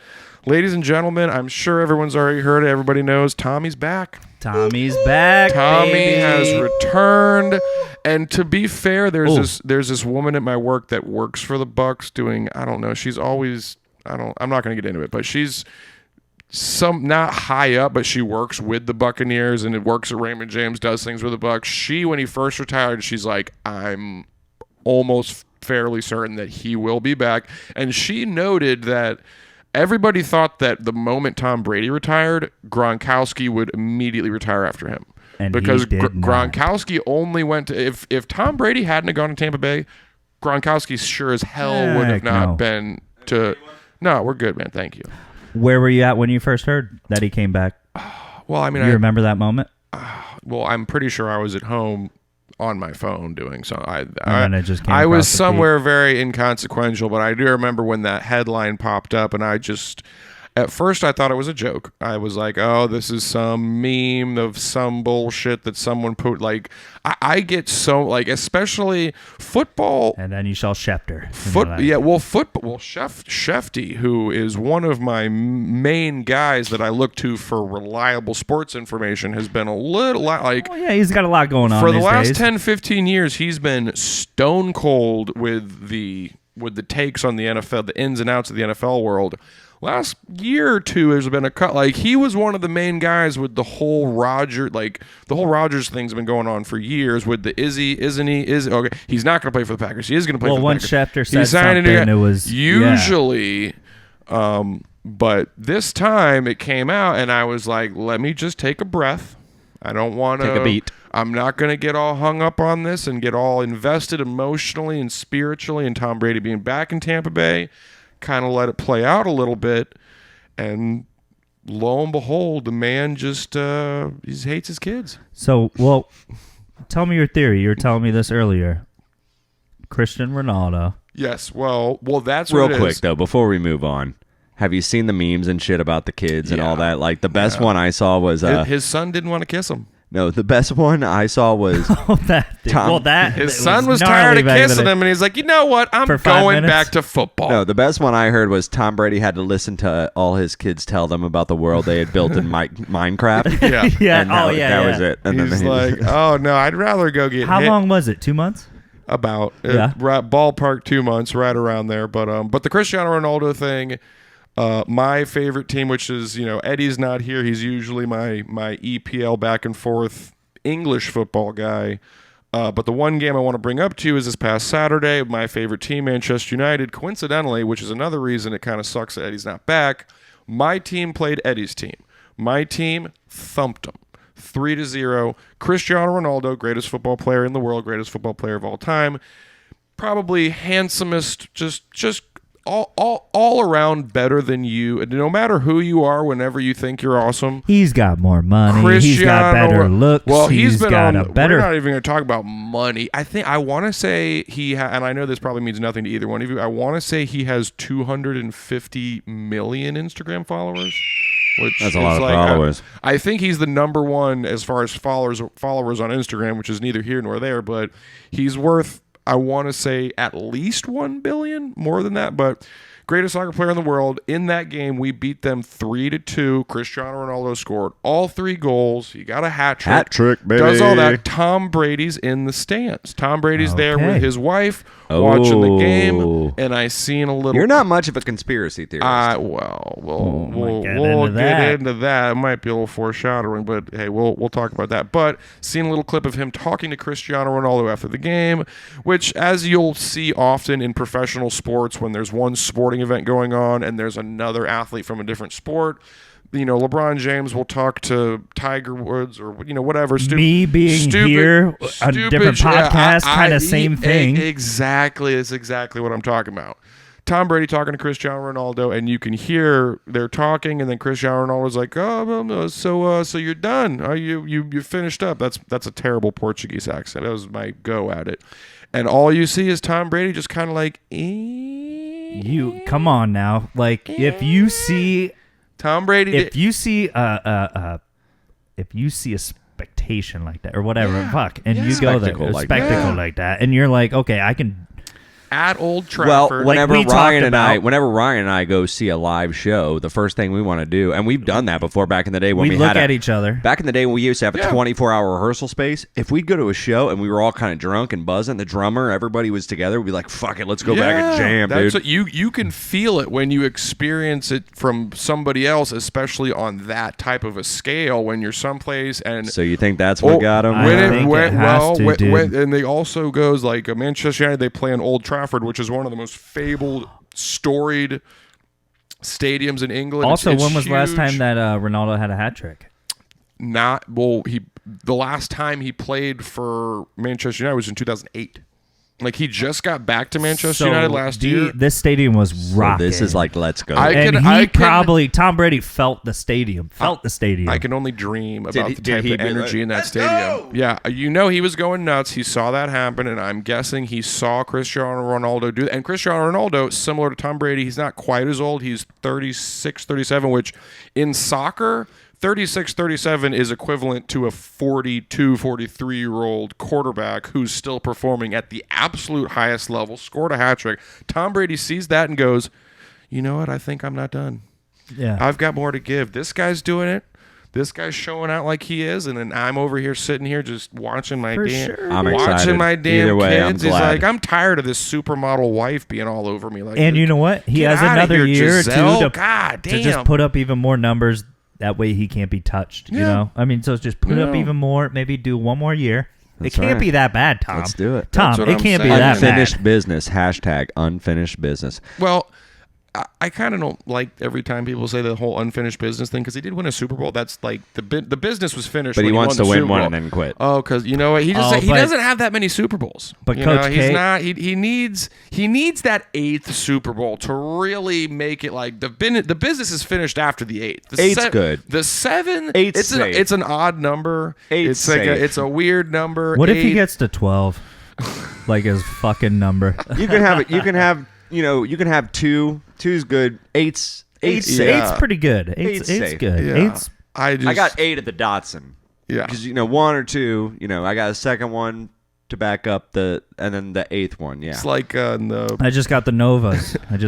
Ladies and gentlemen, I'm sure everyone's already heard it. Everybody knows Tommy's back. Tommy's back. Tommy baby. has returned. And to be fair, there's this woman at my work that works for the Bucs doing, I don't know, she's always, I'm not going to get into it, but she's not high up, but she works with the Buccaneers and it works at Raymond James, does things with the Bucs. She, when he first retired, she's like, I'm almost fairly certain that he will be back. And she noted that everybody thought that the moment Tom Brady retired, Gronkowski would immediately retire after him. And because he did not. Gronkowski only went to, if Tom Brady hadn't have gone to Tampa Bay, Gronkowski sure as hell would have not been to. No, we're good, man. Thank you. Where were you at when you first heard that he came back? Well, I mean, you remember that moment? Well, I'm pretty sure I was at home on my phone doing so. I was somewhere very inconsequential, but I do remember when that headline popped up, and at first I thought it was a joke. I was like, oh, this is some meme of some bullshit that someone put. Like, I get so, like, especially football. And then you saw Schefter. Shefty, who is one of my main guys that I look to for reliable sports information, has been a little like. Oh, yeah, he's got a lot going on for the last days. 10, 15 years. He's been stone cold with the takes on the NFL, the ins and outs of the NFL world. Last year or two, there's been a cut. Like, he was one of the main guys with the whole Rodgers thing's been going on for years. With the isn't he? Okay, he's not going to play for the Packers. He is going to play for the Packers. Well, when Schefter said something, it was usually. Yeah. But this time it came out, and I was like, let me just take a breath. I don't want to take a beat. I'm not going to get all hung up on this and get all invested emotionally and spiritually in Tom Brady being back in Tampa Bay. Kind of let it play out a little bit, and lo and behold, the man just he hates his kids. So, well, tell me your theory. You were telling me this earlier. Christian Ronaldo. Yes. Well, that's real what it quick is. Though. Before we move on, have you seen the memes and shit about the kids and all that? Like, the best one I saw was his son didn't want to kiss him. No, the best one I saw was his son was tired of kissing him, and he's like, you know what? I'm going back to football. No, the best one I heard was Tom Brady had to listen to all his kids tell them about the world they had built in Minecraft. Yeah. And that was it. And he's like, oh no, I'd rather go get. How long was it? 2 months? About ballpark 2 months, right around there. But the Cristiano Ronaldo thing. My favorite team, which is, Eddie's not here. He's usually my EPL back and forth English football guy. But the one game I want to bring up to you is this past Saturday. My favorite team, Manchester United, coincidentally, which is another reason it kind of sucks that Eddie's not back. My team played Eddie's team. My team thumped them 3-0. Cristiano Ronaldo, greatest football player in the world, greatest football player of all time. Probably handsomest, just all around better than you. No matter who you are, whenever you think you're awesome. He's got more money. He's got better looks. Well, he's got a better. We're not even going to talk about money. I want to say and I know this probably means nothing to either one of you. I want to say he has 250 million Instagram followers. That's a lot of followers. I think he's the number one as far as followers on Instagram, which is neither here nor there, but he's worth, I want to say, at least 1 billion, more than that, but greatest soccer player in the world. In that game, we beat them 3-2. Cristiano Ronaldo scored all 3 goals. He got a hat trick. Hat trick, baby. Does all that. Tom Brady's in the stands. Tom Brady's there with his wife watching the game, and I seen a little. You're not much of a conspiracy theorist. We'll get into that. It might be a little foreshadowing, but hey, we'll talk about that. But seen a little clip of him talking to Cristiano Ronaldo after the game, which, as you'll see often in professional sports, when there's one sporting event going on and there's another athlete from a different sport, LeBron James will talk to Tiger Woods or whatever. Me being here on different podcasts, kind of same thing. Exactly, it's exactly what I'm talking about. Tom Brady talking to Cristiano Ronaldo, and you can hear they're talking, and then Cristiano Ronaldo's like, "Oh, well, so you're done? You finished up?" That's a terrible Portuguese accent. That was my go at it, and all you see is Tom Brady just kind of like, You come on now, like if you see Tom Brady, if you see a spectation like that or whatever, and you go there, a spectacle like that, and you're like, okay, I can at Old Trafford. Well, whenever Ryan and I go see a live show, the first thing we want to do, and we've done that before back in the day when we look had at each other. Back in the day when we used to have a 24-hour rehearsal space, if we'd go to a show and we were all kind of drunk and buzzing, the drummer, everybody was together, we'd be like, fuck it, let's go back and jam, dude. What you can feel it when you experience it from somebody else, especially on that type of a scale when you're someplace. And so you think that's what got them? And they also goes like Manchester United, they play in Old Trafford, which is one of the most fabled, storied stadiums in England. Also, when was the last time that Ronaldo had a hat trick? The last time he played for Manchester United was in 2008. Like, he just got back to Manchester United last year. This stadium was rocking. So this is like, let's go. Tom Brady felt the stadium. I can only dream about the type of energy in that stadium. Yeah, he was going nuts. He saw that happen, and I'm guessing he saw Cristiano Ronaldo do that. And Cristiano Ronaldo, similar to Tom Brady, he's not quite as old. He's 36, 37, which in soccer, 36, 37 is equivalent to a 42, 43-year-old quarterback who's still performing at the absolute highest level, scored a hat trick. Tom Brady sees that and goes, you know what? I think I'm not done. Yeah, I've got more to give. This guy's doing it. This guy's showing out like he is, and then I'm over here sitting here just watching my damn kids. He's like, I'm tired of this supermodel wife being all over me. Like, and you know what? He has another year or two to just put up even more numbers. That way he can't be touched, you know? I mean, so just put up even more, maybe do one more year. It can't be that bad, Tom. Let's do it. Tom, it can't be that bad. Unfinished business. # unfinished business. Well, I kind of don't like every time people say the whole unfinished business thing because he did win a Super Bowl. That's like the business was finished. But when he wants to win one and then quit. Oh, because you know what? He doesn't have that many Super Bowls. But Coach he's not. He needs that 8th Super Bowl to really make it like the business is finished after the 8th. The 8's good. The 7. It's it's an odd number. It's like it's a weird number. What if he gets to 12? Like his fucking number. You can have it. You can have. You can have 2. 2's good. 8's pretty good. 8's good. Yeah. I got 8 at the Datsun. Yeah. Because 1 or 2. I got a second one to back up and then the 8th one. Yeah. It's like I just got the Novas. The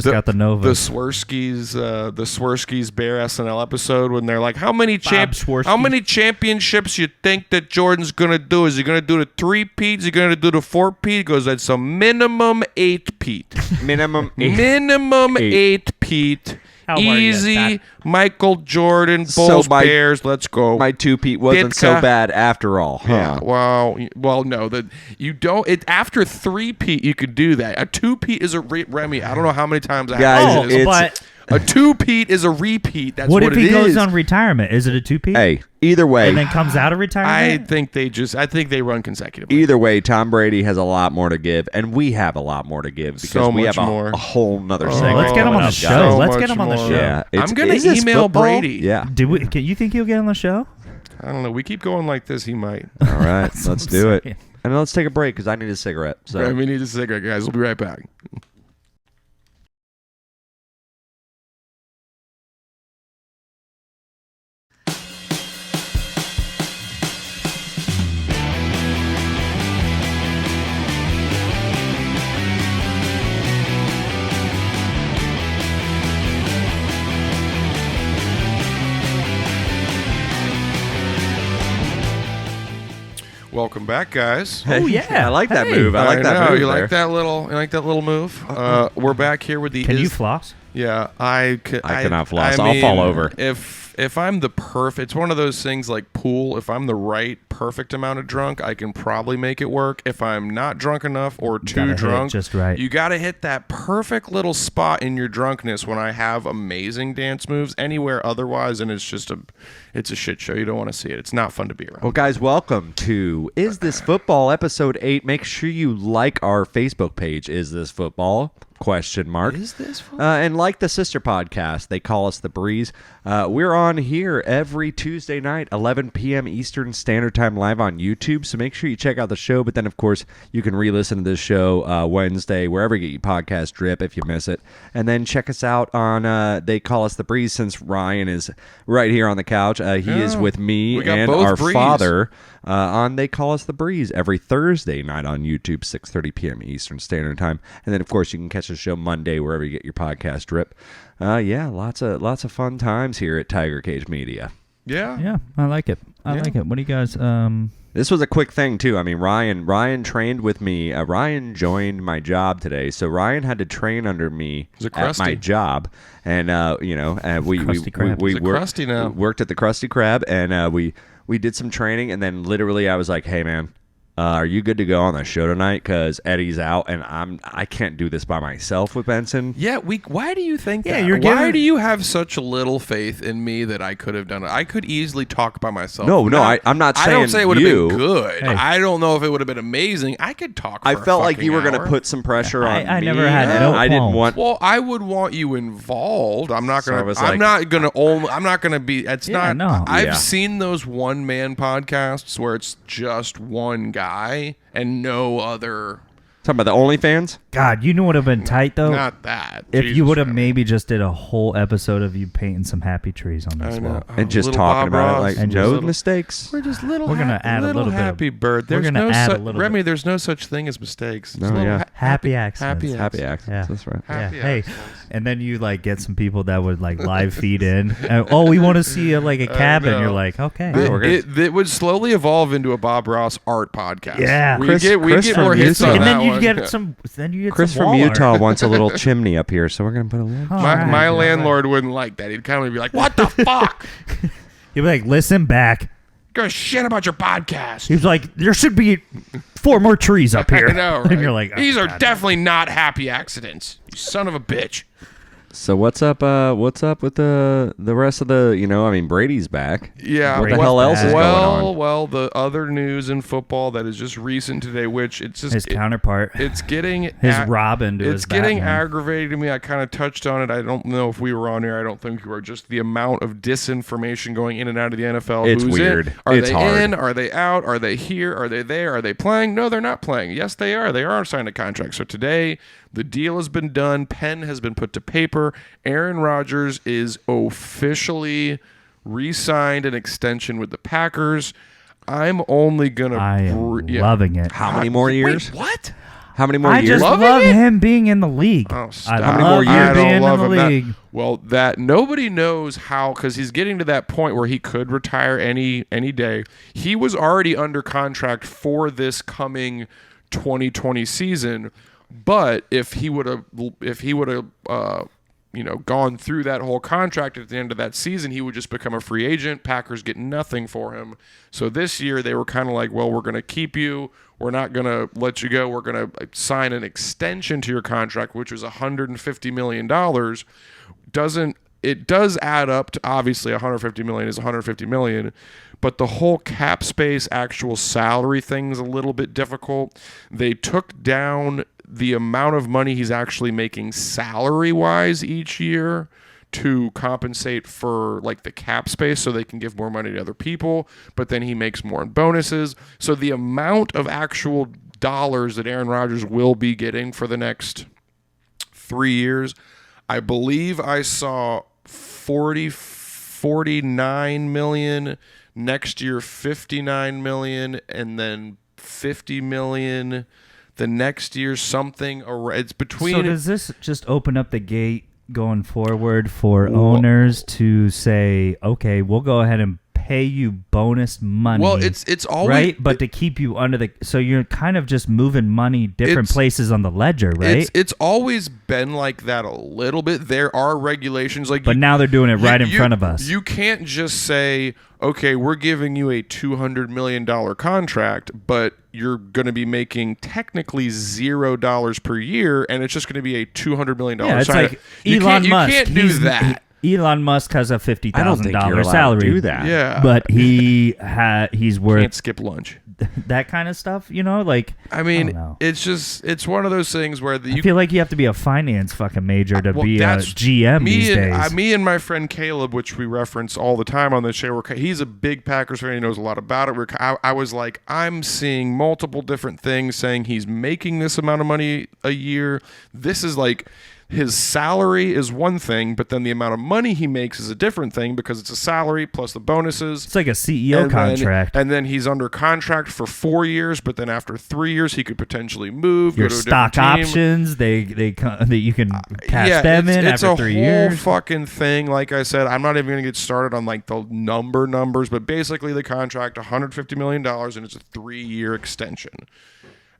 Swirsky's Bear SNL episode when they're like, how many championships you think that Jordan's gonna do? Is he gonna do the 3-peat? Is he gonna do the 4-peat? He goes, that's a minimum 8-peat. Minimum 8-peat. Easy, Michael Jordan, Bulls, Bears. Let's go. My 2-peat wasn't so bad after all. Huh? Yeah. Well, no. That you don't. After 3-peat, you could do that. A 2-peat is a Remy. I don't know how many times I have to say this. But a 2-peat is a repeat. That's what it is. What if he goes on retirement? Is it a 2-peat? Hey, either way. And then comes out of retirement? I think they run consecutively. Either way, Tom Brady has a lot more to give, and we have a lot more to give because we have a whole nother segment. Let's get him on the show. Let's get him on the show. Yeah, I'm going to email Brady. Yeah. Can you think he'll get on the show? I don't know. We keep going like this. He might. All right. Let's do it. And let's take a break because I need a cigarette. So. We need a cigarette, guys. We'll be right back. Welcome back, guys. Oh yeah, I like that move. I like that move. You like that little move? We're back here with the. Can you floss? Yeah, I cannot floss. I'll fall over. If I'm the it's one of those things like pool. If I'm the right perfect amount of drunk, I can probably make it work. If I'm not drunk enough or too drunk, just right. You got to hit that perfect little spot in your drunkenness when I have amazing dance moves. Anywhere otherwise, and it's a shit show. You don't want to see it. It's not fun to be around. Well, guys, welcome to Is This Football episode 8. Make sure you like our Facebook page, Is This Football? ? Is this football? And like the sister podcast, they call us The Breeze. We're on here every Tuesday night, 11 p.m. Eastern Standard Time, live on YouTube. So make sure you check out the show. But then, of course, you can re-listen to this show Wednesday, wherever you get your podcast drip if you miss it. And then check us out on They Call Us The Breeze, since Ryan is right here on the couch. He is with me and our father, on They Call Us The Breeze every Thursday night on YouTube, 6:30 p.m. Eastern Standard Time. And then, of course, you can catch the show Monday wherever you get your podcast drip. Lots of fun times here at Tiger Cage Media. Yeah, I like it. I like it. What do you guys... This was a quick thing, too. I mean, Ryan trained with me. Ryan joined my job today, so Ryan had to train under me at my job. And, we worked at the Krusty Krab, and we did some training, and then literally I was like, hey, man, are you good to go on the show tonight? Because Eddie's out, and I can't do this by myself with Benson. Yeah, why do you think that? Why do you have such little faith in me that I could have done it? I could easily talk by myself. No, I'm not saying I don't say it would have been good. Hey. I don't know if it would have been amazing. I could talk. I felt like you were going to put some pressure on me. I never had no I didn't want. Well, I would want you involved. I'm not going to. I'm not going to be. It's not. No. I've seen those one-man podcasts where it's just one guy and no other. Talking about the OnlyFans? God, you know what would have been tight, though? Not that. If you would have maybe just did a whole episode of you painting some happy trees on this wall. And just talking about it like and no mistakes. We're just little. We're going to add a little bit happy bird. There's no Remy, there's no such thing as mistakes. Happy accidents. Happy accidents. Yeah. That's right. Hey, and then you like get some people that would like live feed in. We want to see a cabin. You're like, okay. It would slowly evolve into a Bob Ross art podcast. Yeah. We get more hits on and that then you one. get some. Then you get Chris some from wall Utah art. wants a little chimney up here, so we're gonna put a little. My landlord wouldn't like that. He'd kind of be like, "What the fuck?" He'd be like, "Listen back." Go shit about your podcast. He's like, "There should be 4 more trees up here." I know, right? And you're like, "These are definitely not happy accidents. You son of a bitch." So what's up? What's up with the rest of the? Brady's back. Yeah. What the hell else is going on? Well, the other news in football that is just recent today, which it's just his counterpart. It's getting his Robin to his It's getting Batman. aggravating to me. I kind of touched on it. I don't know if we were on here. I don't think we were. Just the amount of disinformation going in and out of the NFL. It's Who's weird. In? Are it's they hard. in? Are they out? Are they here? Are they there? Are they playing? No, they're not playing. Yes, they are. They are signed a contract. So today, the deal has been done. Pen has been put to paper. Aaron Rodgers is officially re-signed an extension with the Packers. I'm only gonna. I am loving it. How many more years? Wait, what? How many more I years? just love him being in the league. Oh, stop. I How many love more years? him being in the him. league. That nobody knows how, because he's getting to that point where he could retire any day. He was already under contract for this coming 2020 season, but if he would have gone through that whole contract at the end of that season, he would just become a free agent. Packers get nothing for him. So this year they were kind of like, well, we're going to keep you. We're not going to let you go. We're going to sign an extension to your contract, which was $150 million. It does add up to, obviously, $150 million is $150 million, but the whole cap space, actual salary thing is a little bit difficult. They took down the amount of money he's actually making salary-wise each year to compensate for the cap space so they can give more money to other people, but then he makes more in bonuses. So the amount of actual dollars that Aaron Rodgers will be getting for the next 3 years, I believe I saw 49 million, next year 59 million, and then 50 million the next year, something. It's between. So does this just open up the gate going forward for owners to say, okay, we'll go ahead and pay you bonus money? Well, it's always right, but to keep you under the, so you're kind of just moving money different places on the ledger, right? It's always been like that a little bit. There are regulations but now they're doing it right in front of us. You can't just say, okay, we're giving you a $200 million contract, but you're going to be making technically $0 per year, and it's just going to be a $200 million. Yeah, it's like Elon Musk. You can't do that. Elon Musk has a $50,000 salary. salary. Do that. Yeah, but he's worth can't skip lunch. That kind of stuff, I mean, it's one of those things where I feel like you have to be a finance fucking major to be a GM these days. Me and my friend Caleb, which we reference all the time on the show, he's a big Packers fan. He knows a lot about it. I was like, I'm seeing multiple different things saying he's making this amount of money a year. This is his salary is one thing, but then the amount of money he makes is a different thing because it's a salary plus the bonuses. It's like a CEO contract. And then he's under contract for 4 years, but then after 3 years, he could potentially move. Your go to stock options, they you can cash them in after 3 years. It's a whole fucking thing. Like I said, I'm not even going to get started on like the numbers, but basically the contract, $150 million, and it's a 3-year extension.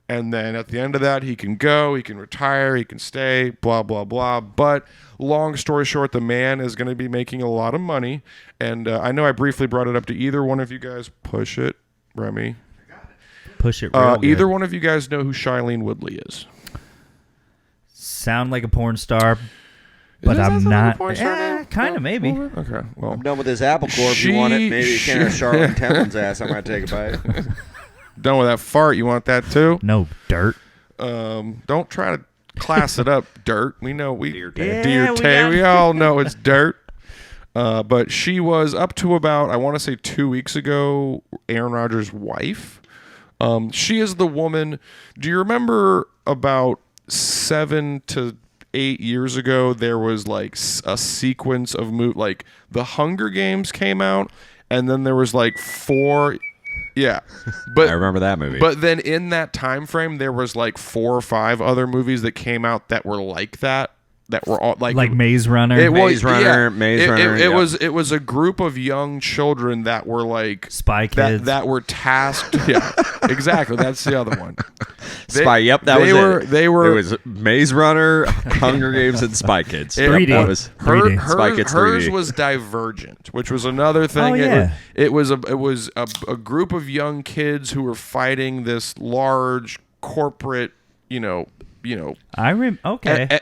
And then at the end of that, he can go, he can retire, he can stay, blah, blah, blah. But long story short, the man is going to be making a lot of money. And I know I briefly brought it up to either one of you guys. Push it, Remy. Push it real good. Either one of you guys know who Shailene Woodley is? Sound like a porn star, but I'm not. Kind of, maybe. Okay, well. I'm done with this apple core. If you want it, maybe you can have Charlotte Templin's ass. I'm going to take a bite. Done with that fart. You want that too? No, dirt. Don't try to class it up, dirt. We know Dear we all know it's dirt. But she was up to about, I want to say 2 weeks ago, Aaron Rodgers' wife. She is the woman. Do you remember about 7 to 8 years ago, there was like a sequence of like the Hunger Games came out, and then there was like 4. Yeah, but I remember that movie. But then in that time frame, there was like 4 or 5 other movies that came out that were like that were all like Maze Runner. Maze Runner. It was a group of young children that were like Spy Kids that were tasked. Yeah, exactly. That's the other one. Spy. Yep, that was it. They were. It was Maze Runner, Hunger Games, and Spy Kids. 3D. That was Spy Kids 3D. Hers was Divergent, which was another thing. Oh, yeah. It was a group of young kids who were fighting this large corporate,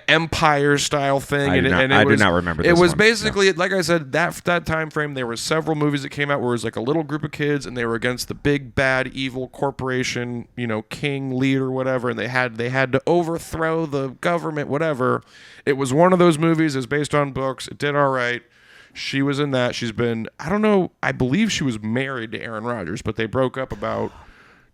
empire style thing. I do not remember this It was one. basically, like I said, that time frame, there were several movies that came out where it was like a little group of kids and they were against the big bad evil corporation, king, leader, whatever, and they had to overthrow the government, whatever. It was one of those movies. It was based on books. It did all right. She was in that. She's been, I don't know, I believe she was married to Aaron Rodgers, but they broke up about...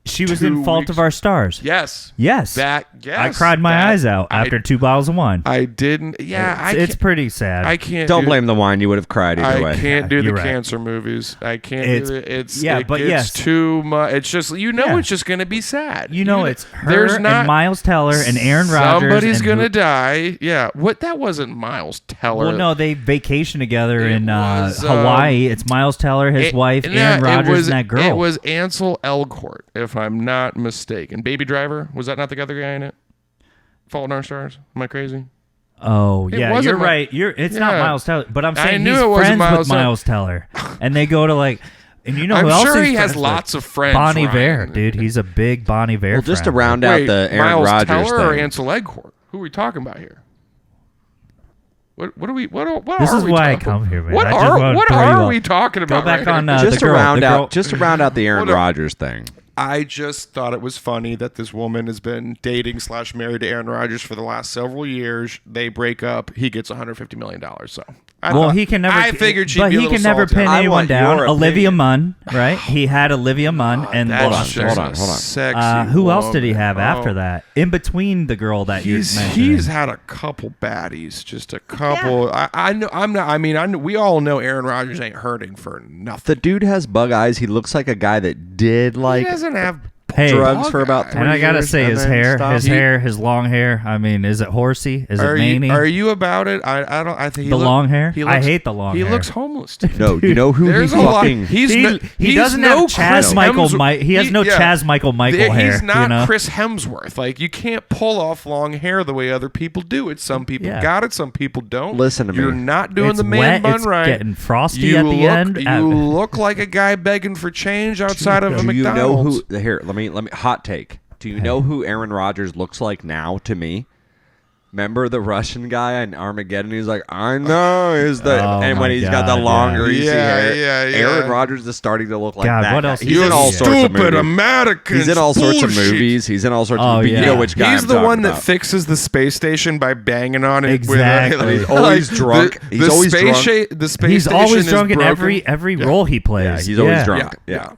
She was in Fault of Our Stars. Yes. Yes. Yes. I cried my eyes out after 2 bottles of wine. I didn't. Yeah. It's pretty sad. I can't. Don't blame the wine. You would have cried either way. I can't do the right. cancer movies. I can't do it. It but gets yes. too much. It's just, it's just going to be sad. It's her and Miles Teller and Aaron Rodgers. Somebody's going to die. Yeah. What? That wasn't Miles Teller. Well, no, they vacation together in Hawaii. It's Miles Teller, his wife, Aaron Rodgers, and that girl. It was Ansel Elgort, if I'm not mistaken. Baby Driver, was that not the other guy in it? Fault in Our Stars? Am I crazy? Oh, yeah, you're right. It's not Miles Teller, but I'm saying he's friends with Miles Teller. And they go to like, and who I'm else sure he's he has friends lots with? of friends. Bonnie Ryan. Vare, dude. He's a big Bonnie Vare Well, just to friend. round out the Aaron Miles Rodgers Teller thing. or Ansel Elgort? Who are we talking about here? What are we? What this are is we why talking, I come here, man. What are we talking about? Go back right on now? Just to round out the Aaron Rodgers thing. I just thought it was funny that this woman has been dating / married to Aaron Rodgers for the last several years. They break up. He gets $150 million. So he can never. I figured she'd but be a he little can never salty. pin I anyone want down. your Olivia opinion. Munn, right? He had Olivia Munn, and Hold on. Sexy who else did he woman. have after that? In between the girl that you mentioned, He's had a couple baddies, just a couple. Yeah. I know. I'm not. I mean, we all know Aaron Rodgers ain't hurting for nothing. The dude has bug eyes. He looks like a guy that did like. He doesn't have. Drugs for about 3 years. And I gotta say, his long hair. I mean, is it horsey? Is it maney? Are you about it? I don't. I think long hair. I hate the long hair. He looks homeless. No, you know who There's he fucking. He doesn't have Chaz Michael. He has no Chaz Michael hair. He's not Chris Hemsworth. Like, you can't pull off long hair the way other people do it. Some people got it. Some people don't. Listen to me. You're not doing It's the man wet, bun it's right. Getting frosty at the end. You look like a guy begging for change outside of a Do you McDonald's. know who? Here, let me. Hot take. Do you know who Aaron Rodgers looks like now to me? Remember the Russian guy in Armageddon? He's like, I know, and when he's got the long greasy hair. Yeah. Aaron Rodgers is starting to look like God, that. what guy. else? He's in all sorts of Stupid movies. Americans. He's in all sorts of bullshit. movies. He's in all sorts Oh, of movies. yeah. You know which guy He's I'm the talking one that about. fixes the space station by banging on it. Exactly. He's always drunk. He's always drunk. The space He's station always is drunk in broken. every role he plays. Yeah, he's always drunk. Yeah.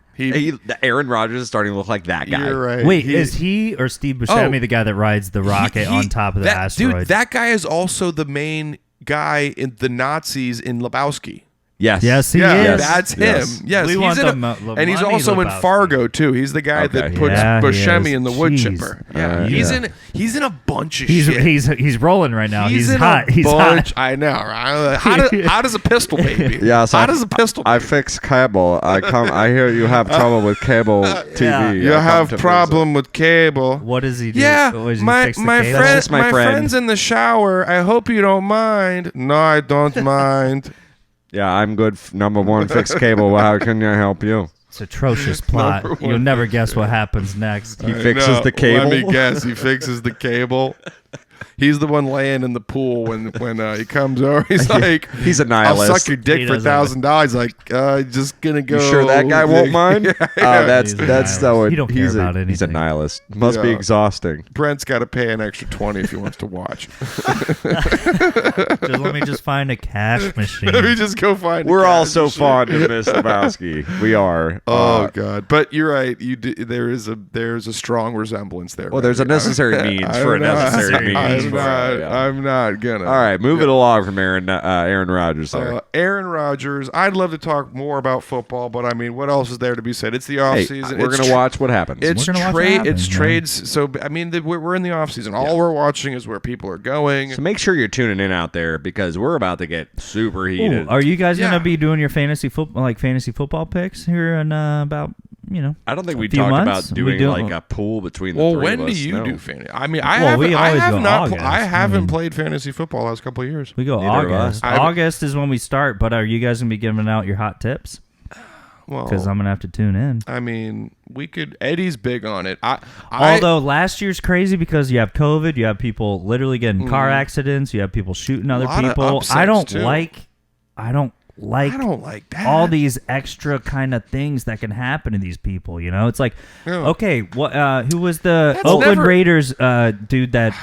Aaron Rodgers is starting to look like that guy. You're right. Wait, is he or Steve Buscemi the guy that rides the rocket on top of the asteroid? Dude, that guy is also the main guy in the Nazis in Lebowski. Yes. Yes, he is. That's him. Yes, We he's want in and he's also in Lebowski. Fargo too. He's the guy that puts Buscemi in the wood Jeez. chipper. Yeah, he's in a bunch of shit. He's rolling right now. He's in hot. a He's bunch. hot. I know. Right? How does a pistol, baby? Yeah, so how does a pistol? I fix cable. I hear you have trouble with cable TV. Yeah. You have problem with cable. What does he do? Yeah, What does he my fix the my cable? friend, my friend. friend's in the shower. I hope you don't mind. No, I don't mind. Yeah, I'm good. Number one, fix cable. How can I help you? It's atrocious plot. You'll never guess what happens next. He fixes the cable. Let me guess. He fixes the cable. He's the one laying in the pool when he comes over. He's like, He's a I'll nihilist. suck your dick for $1,000. He's like, just gonna go. You sure that guy won't mind? That's He's a that's so. nihilist. He don't care he's about a, He's a anything. nihilist. Must be Yeah. exhausting. Brent's got to pay an extra $20 if he wants to watch. Let me just find a cash machine. Let me just go find. We're a all cash so machine. fond of Miss Lebowski. We are. Oh God! But you're right. There's a strong resemblance there. Well, there's a necessary means for a necessary means. I'm not gonna. All right, move it along from Aaron Rodgers there. Aaron Rodgers. I'd love to talk more about football, but I mean, what else is there to be said? It's the off Hey, season. we're gonna watch what happens. It's We're gonna watch what trade. happens, It's man. trades. So I mean, we're in the off season. All we're watching is where people are going. So make sure you're tuning in out there because we're about to get super heated. Ooh, are you guys Yeah. gonna be doing your fantasy football picks here in about I don't think we few talked months? about doing We do- like a pool between the Well, three when of do us. you No. do fantasy? I mean, I Well, haven't. we I always have go not. August. I haven't I mean- played fantasy football the last couple of years. We go Neither of August. us. August is when we start. But are you guys gonna be giving out your hot tips? Well, Because I'm gonna have to tune in. I mean, we could. Eddie's big on it. Although last year's crazy because you have COVID, you have people literally getting car accidents, you have people shooting other Lot of people. upsets, I don't too. like I don't like that. all these extra kind of things that can happen to these people. You know, it's like, Yeah. okay, what? Who was the That's Oakland never- Raiders dude that?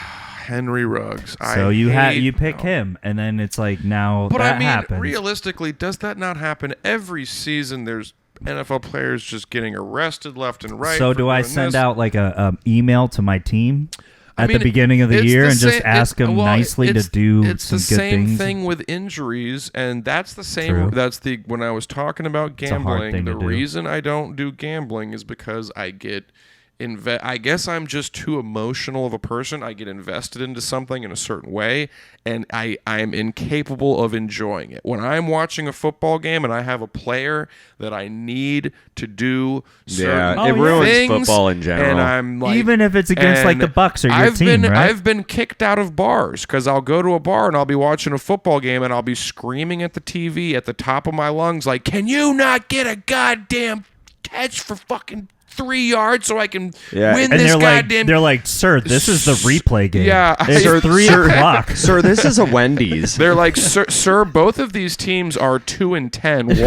Henry Ruggs. So you pick him, and then it's like now But that I mean, happens. realistically, does that not happen every season? There's NFL players just getting arrested left and right. So for do I doing send this. out like a email to my team at mean, the beginning of the it's year the and just same- ask them nicely to do It's some the good same things? thing with injuries, and that's the same. True. That's the when I was talking about a hard gambling. thing The to do. reason I don't do gambling is because I get. I guess I'm just too emotional of a person. I get invested into something in a certain way, and I'm incapable of enjoying it. When I'm watching a football game and I have a player that I need to do certain it ruins things, football in general. and I'm like, Even if it's against, like, and the Bucs or your team, right? I've been kicked out of bars because I'll go to a bar and I'll be watching a football game and I'll be screaming at the TV at the top of my lungs like, "Can you not get a goddamn catch for fucking 3 yards so I can win And this they're goddamn?" like, sir, this is the replay game. Yeah, It's Sir- 3 o'clock. Sir, this is a Wendy's. They're like, sir, both of these teams are 2-10.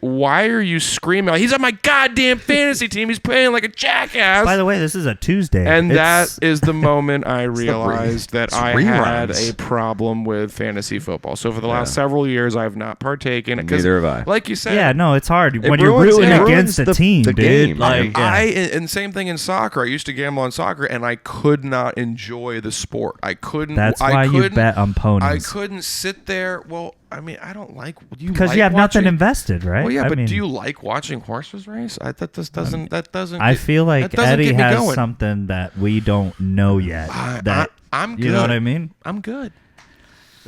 Why are you screaming? He's on my goddamn fantasy team. He's playing like a jackass. By the way, this is a Tuesday. And It's- that is the moment I realized that I had reruns. a problem with fantasy football. So for the last several years, I have not partaken. 'Cause Neither have I. Like you said, yeah, no, it's hard when ruins- you're rooting it ruins against a the- team, the dude. game. Like, yeah. and same thing in soccer. I used to gamble on soccer, and I could not enjoy the sport. I couldn't. That's I why you couldn't- bet on I ponies. couldn't sit there. Well, I mean, I don't like Because like you have nothing watching- invested, right? Well, yeah, I but mean, do you like watching horses race? That doesn't. I feel that like doesn't Eddie get me has going. something that we don't know yet. I'm good. You know what I mean? I'm good.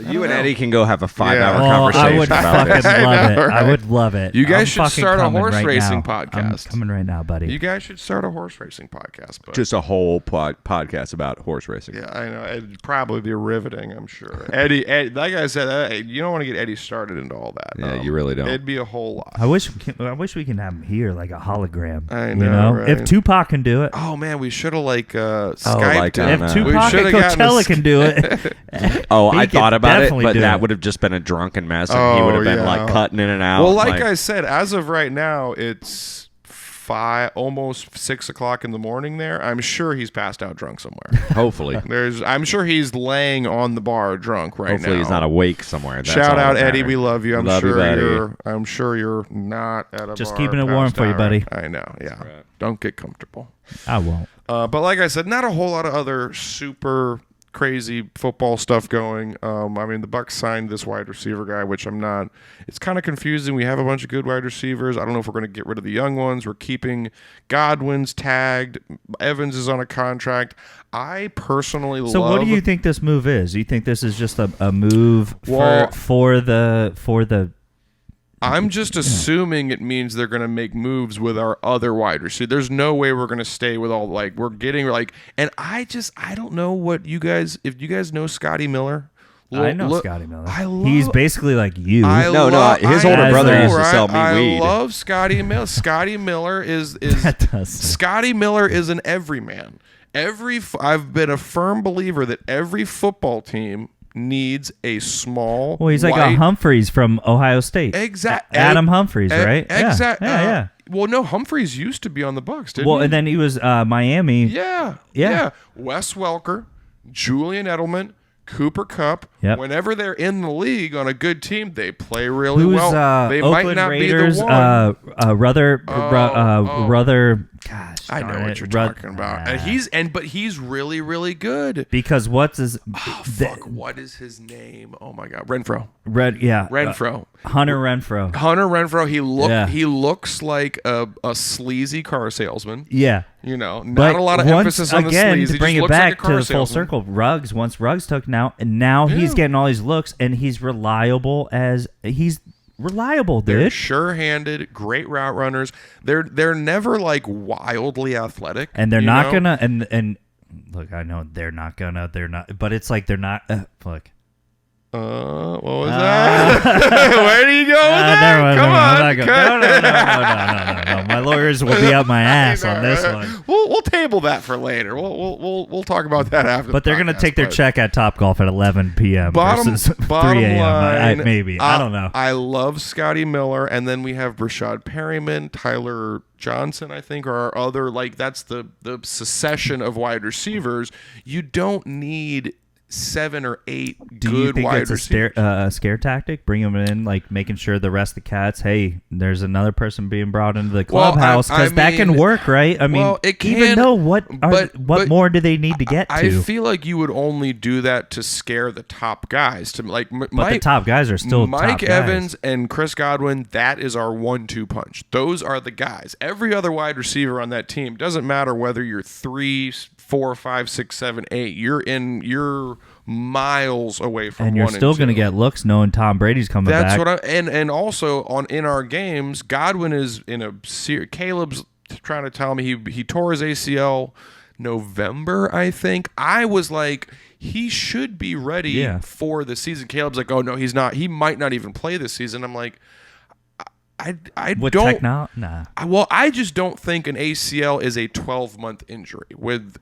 You and Eddie can go have a 5-hour Well, conversation I would about fucking this. I love know, it. I right? would love it. You guys I'm should fucking start a coming horse right racing now. podcast. I'm coming right now, buddy. You guys should start a horse racing podcast. But Just a whole podcast about horse racing. yeah, I know it'd probably be riveting. I'm sure. Eddie, like I said, you don't want to get Eddie started into all that. Yeah, you really don't. It'd be a whole lot. I wish we can have him here, like a hologram. I You know, know, right? if Tupac can do it, Oh man, we should have like, Skyped him. if no. Tupac and should've gotten Coachella this- can do it, Oh, he I could thought about it, definitely but do that it. would have just been a drunken mess, and he would have been yeah. like cutting in and out. Well, like I said, as of right now, it's almost 6 o'clock in the morning there. I'm sure he's passed out drunk somewhere. Hopefully. I'm sure he's laying on the bar drunk right now. Hopefully he's not awake somewhere. That's Shout out, Eddie. matters. We love you. I'm sure you're not at a Just bar keeping it warm for you, buddy. I know. Yeah. Right. Don't get comfortable. I won't. But like I said, not a whole lot of other super crazy football stuff going. I mean, the Bucs signed this wide receiver guy, which I'm not. It's kind of confusing. We have a bunch of good wide receivers. I don't know if we're going to get rid of the young ones. We're keeping Godwin's tagged. Evans is on a contract. I personally love. So what do you think this move is? Do you think this is just a move for the I'm just assuming it means they're going to make moves with our other wide receiver. There's no way we're going to stay with all, like, we're getting, like, and I don't know what you guys, if you guys know Scotty Miller. I know Scotty Miller. He's basically like you. His older brother used to sell me weed. I love Scotty Miller. Scotty Miller is Scotty Miller is an everyman. I've been a firm believer that every football team needs a small. Well, he's like a Humphreys from Ohio State. Exactly. Adam Humphreys, right? Exactly. Yeah. Well, no, Humphreys used to be on the Bucs, didn't he? Well, and then he was Miami. Yeah. Wes Welker, Julian Edelman, Cooper Kupp. Yep. Whenever they're in the league on a good team, they play really well. They Oakland might not Raiders, be the one. Ruther. Gosh, I know what you're talking about. And he's really, really good. Because what is his name? Oh my God, Renfro. Renfro. Hunter Renfro. He looks like a sleazy car salesman. Yeah. Not a lot of emphasis on the sleaze. To bring it back to the full circle, once Ruggs took now he's getting all these looks, and he's reliable, dude. They're sure-handed, great route runners. They're never like wildly athletic, and they're not gonna. And look, I know they're not gonna. They're not, but it's like they're not. Look. What was that? Where do you go with that? Come on. No. My lawyers will be up my ass on this one. We'll table that for later. We'll talk about that after. But they're going to take their check at Topgolf at 11 p.m. versus 3 a.m. Maybe. I don't know. I love Scotty Miller, and then we have Brashad Perryman, Tyler Johnson, I think, are our other, like, that's the succession of wide receivers. You don't need 7 or 8 good wide receivers. Do you think it's a scare tactic? Bring them in, like making sure the rest of the cats, hey, there's another person being brought into the clubhouse, because that can work, right? I mean, it can, even though what more do they need to get to? I feel like you would only do that to scare the top guys. But the top guys are still Mike top guys. Evans and Chris Godwin. That is our 1-2 punch. Those are the guys. Every other wide receiver on that team, doesn't matter whether you're 3, 4, 5, 6, 7, 8. You're miles away from 1 and 2. And you're still going to get looks knowing Tom Brady's coming back. That's what and also in our games, Godwin is in a Caleb's trying to tell me he tore his ACL November, I think. I was like, he should be ready for the season. Caleb's like, oh no, he's not. He might not even play this season. I'm like, I I just don't think an ACL is a 12-month injury.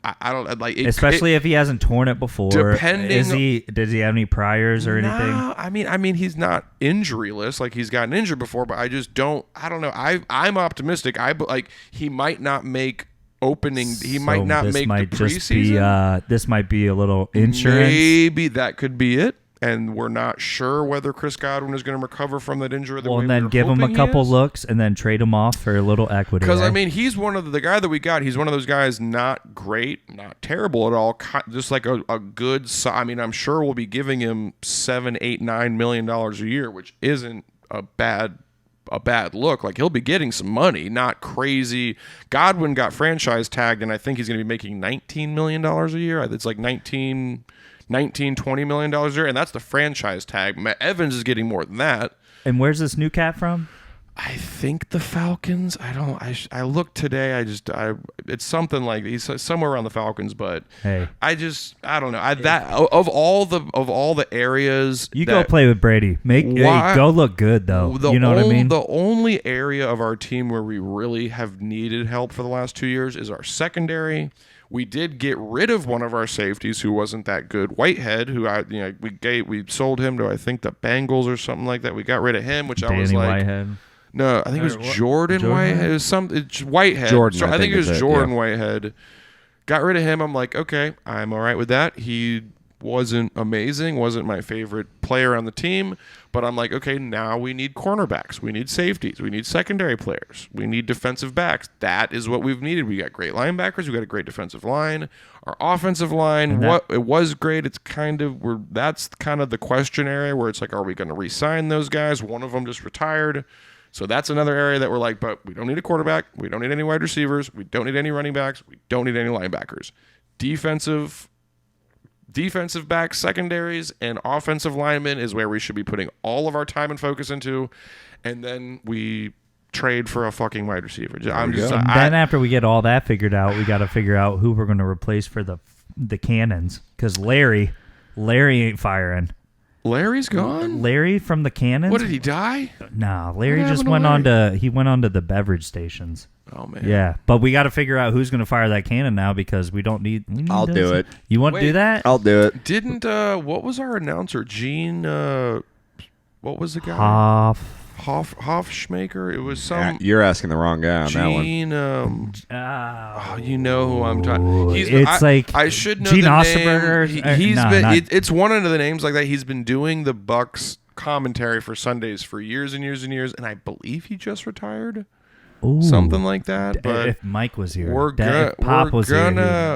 I don't like it, especially if he hasn't torn it before. Does he have any priors or anything? I mean he's not injuryless. Like, he's gotten injured before, but I just don't. I don't know. I'm optimistic. He might not make opening. He might not make the preseason. This might be a little insurance. Maybe that could be it. And we're not sure whether Chris Godwin is going to recover from that injury. And then give him a couple looks and then trade him off for a little equity. Because, I mean, he's one of the guy that we got. He's one of those guys, not great, not terrible at all. Just like a good. I mean, I'm sure we'll be giving him $7, $8, $9 million a year, which isn't a bad look. Like, he'll be getting some money, not crazy. Godwin got franchise tagged, and I think he's going to be making $19 million a year. It's like $20 million a year, and that's the franchise tag. Evans is getting more than that. And where's this new cat from? I think the Falcons. I looked today. It's something like he's somewhere around the Falcons, but hey, I don't know. Of all the areas, go play with Brady. Go look good though. You know what I mean? The only area of our team where we really have needed help for the last 2 years is our secondary. We did get rid of one of our safeties who wasn't that good, Whitehead, who we sold him to, I think, the Bengals or something like that. We got rid of him, which I was like, Whitehead. No, I think it was Jordan Whitehead. It was it's Whitehead. Jordan, so I think it was Jordan yeah. Whitehead. Got rid of him. I'm like, okay, I'm all right with that. He wasn't amazing, wasn't my favorite player on the team, but I'm like, okay, now we need cornerbacks, we need safeties, we need secondary players, we need defensive backs. That is what we've needed. We got great linebackers, we got a great defensive line. Our offensive line, it was great. It's that's kind of the question area where it's like, are we going to re-sign those guys? One of them just retired. So that's another area that we're like, but we don't need a quarterback, we don't need any wide receivers, we don't need any running backs, we don't need any linebackers. Defensive backs, secondaries, and offensive linemen is where we should be putting all of our time and focus into, and then we trade for a fucking wide receiver. Then after we get all that figured out, we got to figure out who we're going to replace for the Cannons, because Larry ain't firing. Larry's gone? Larry from the Cannons? What, did he die? Nah, Larry just went on to the beverage stations. Oh, man. Yeah, but we got to figure out who's going to fire that cannon now, because we need I'll do it. You want to do that? I'll do it. Didn't, what was our announcer? Gene, what was the guy? Hofschmaker? It was some... Yeah, you're asking the wrong guy on Gene, that one. you know who I'm talking... I should know Gene the Osterberger. name. It's one of the names like that. He's been doing the Bucs commentary for Sundays for years and years and years, and I believe he just retired. Ooh. Something like that. But if Mike was here, if Pop was here,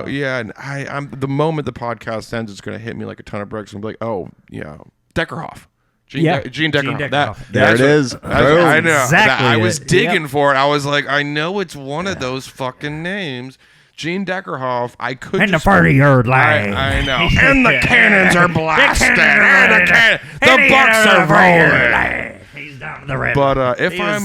yeah. And I'm the moment the podcast ends, it's gonna hit me like a ton of bricks and be like, oh yeah, Deckerhoff. Gene Deckerhoff. There it is. I know. Exactly. I was digging for it. I was like, I know it's one of those fucking names. Gene Deckerhoff. I could. And the 40-yard line. I know. And the cannons are blasted. The Bucs are rolling. He's down to the red. But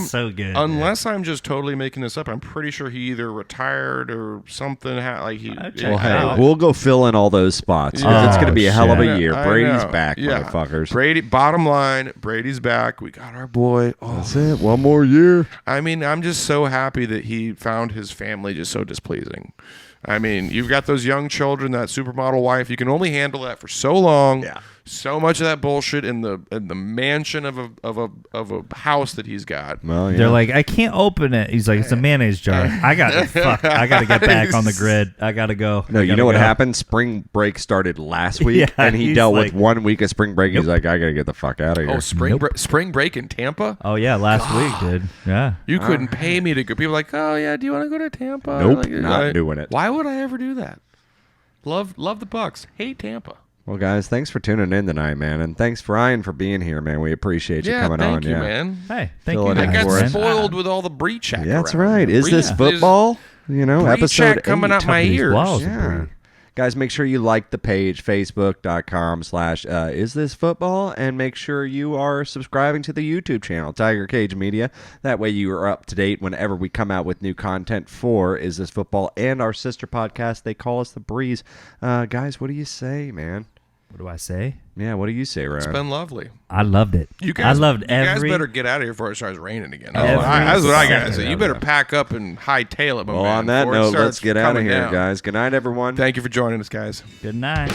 so good, unless I'm just totally making this up, I'm pretty sure he either retired or something. We'll go fill in all those spots. It's going to be a hell of a year. Brady's back, motherfuckers. Bottom line, Brady's back. We got our boy. That's it. One more year. I mean, I'm just so happy that he found his family just so displeasing. I mean, you've got those young children, that supermodel wife. You can only handle that for so long. Yeah. So much of that bullshit in the mansion of a house that he's got. Well, yeah. They're like, I can't open it. He's like, it's a mayonnaise jar. I got to get back on the grid. I got to go. No, you know what happened? Spring break started last week, and he dealt with 1 week of spring break. He's like, I got to get the fuck out of here. Oh, spring break in Tampa? Oh yeah, last week, dude. Yeah, you couldn't pay me to go. People were like, oh yeah, do you want to go to Tampa? Nope, like, not doing it. Why would I ever do that? Love the Bucs. Hate Tampa. Well, guys, thanks for tuning in tonight, man, and thanks Ryan for being here, man. We appreciate you coming on. Thank you, man. Hey, thank you. I got spoiled with all the Bree chat. Yeah, that's right. Is this football? Episode 8 coming out my ears. Yeah. Guys, make sure you like the page, facebook.com/Is This Football, and make sure you are subscribing to the YouTube channel, Tiger Cage Media. That way you are up to date whenever we come out with new content for Is This Football and our sister podcast. They call us The Breeze. Guys, what do you say, man? What do I say? Yeah, what do you say, Ryan? It's been lovely. I loved it. You guys better get out of here before it starts raining again. That's what I gotta say. You better pack up and hightail it, my man. Well, on that note, let's get out of here, guys. Good night, everyone. Thank you for joining us, guys. Good night.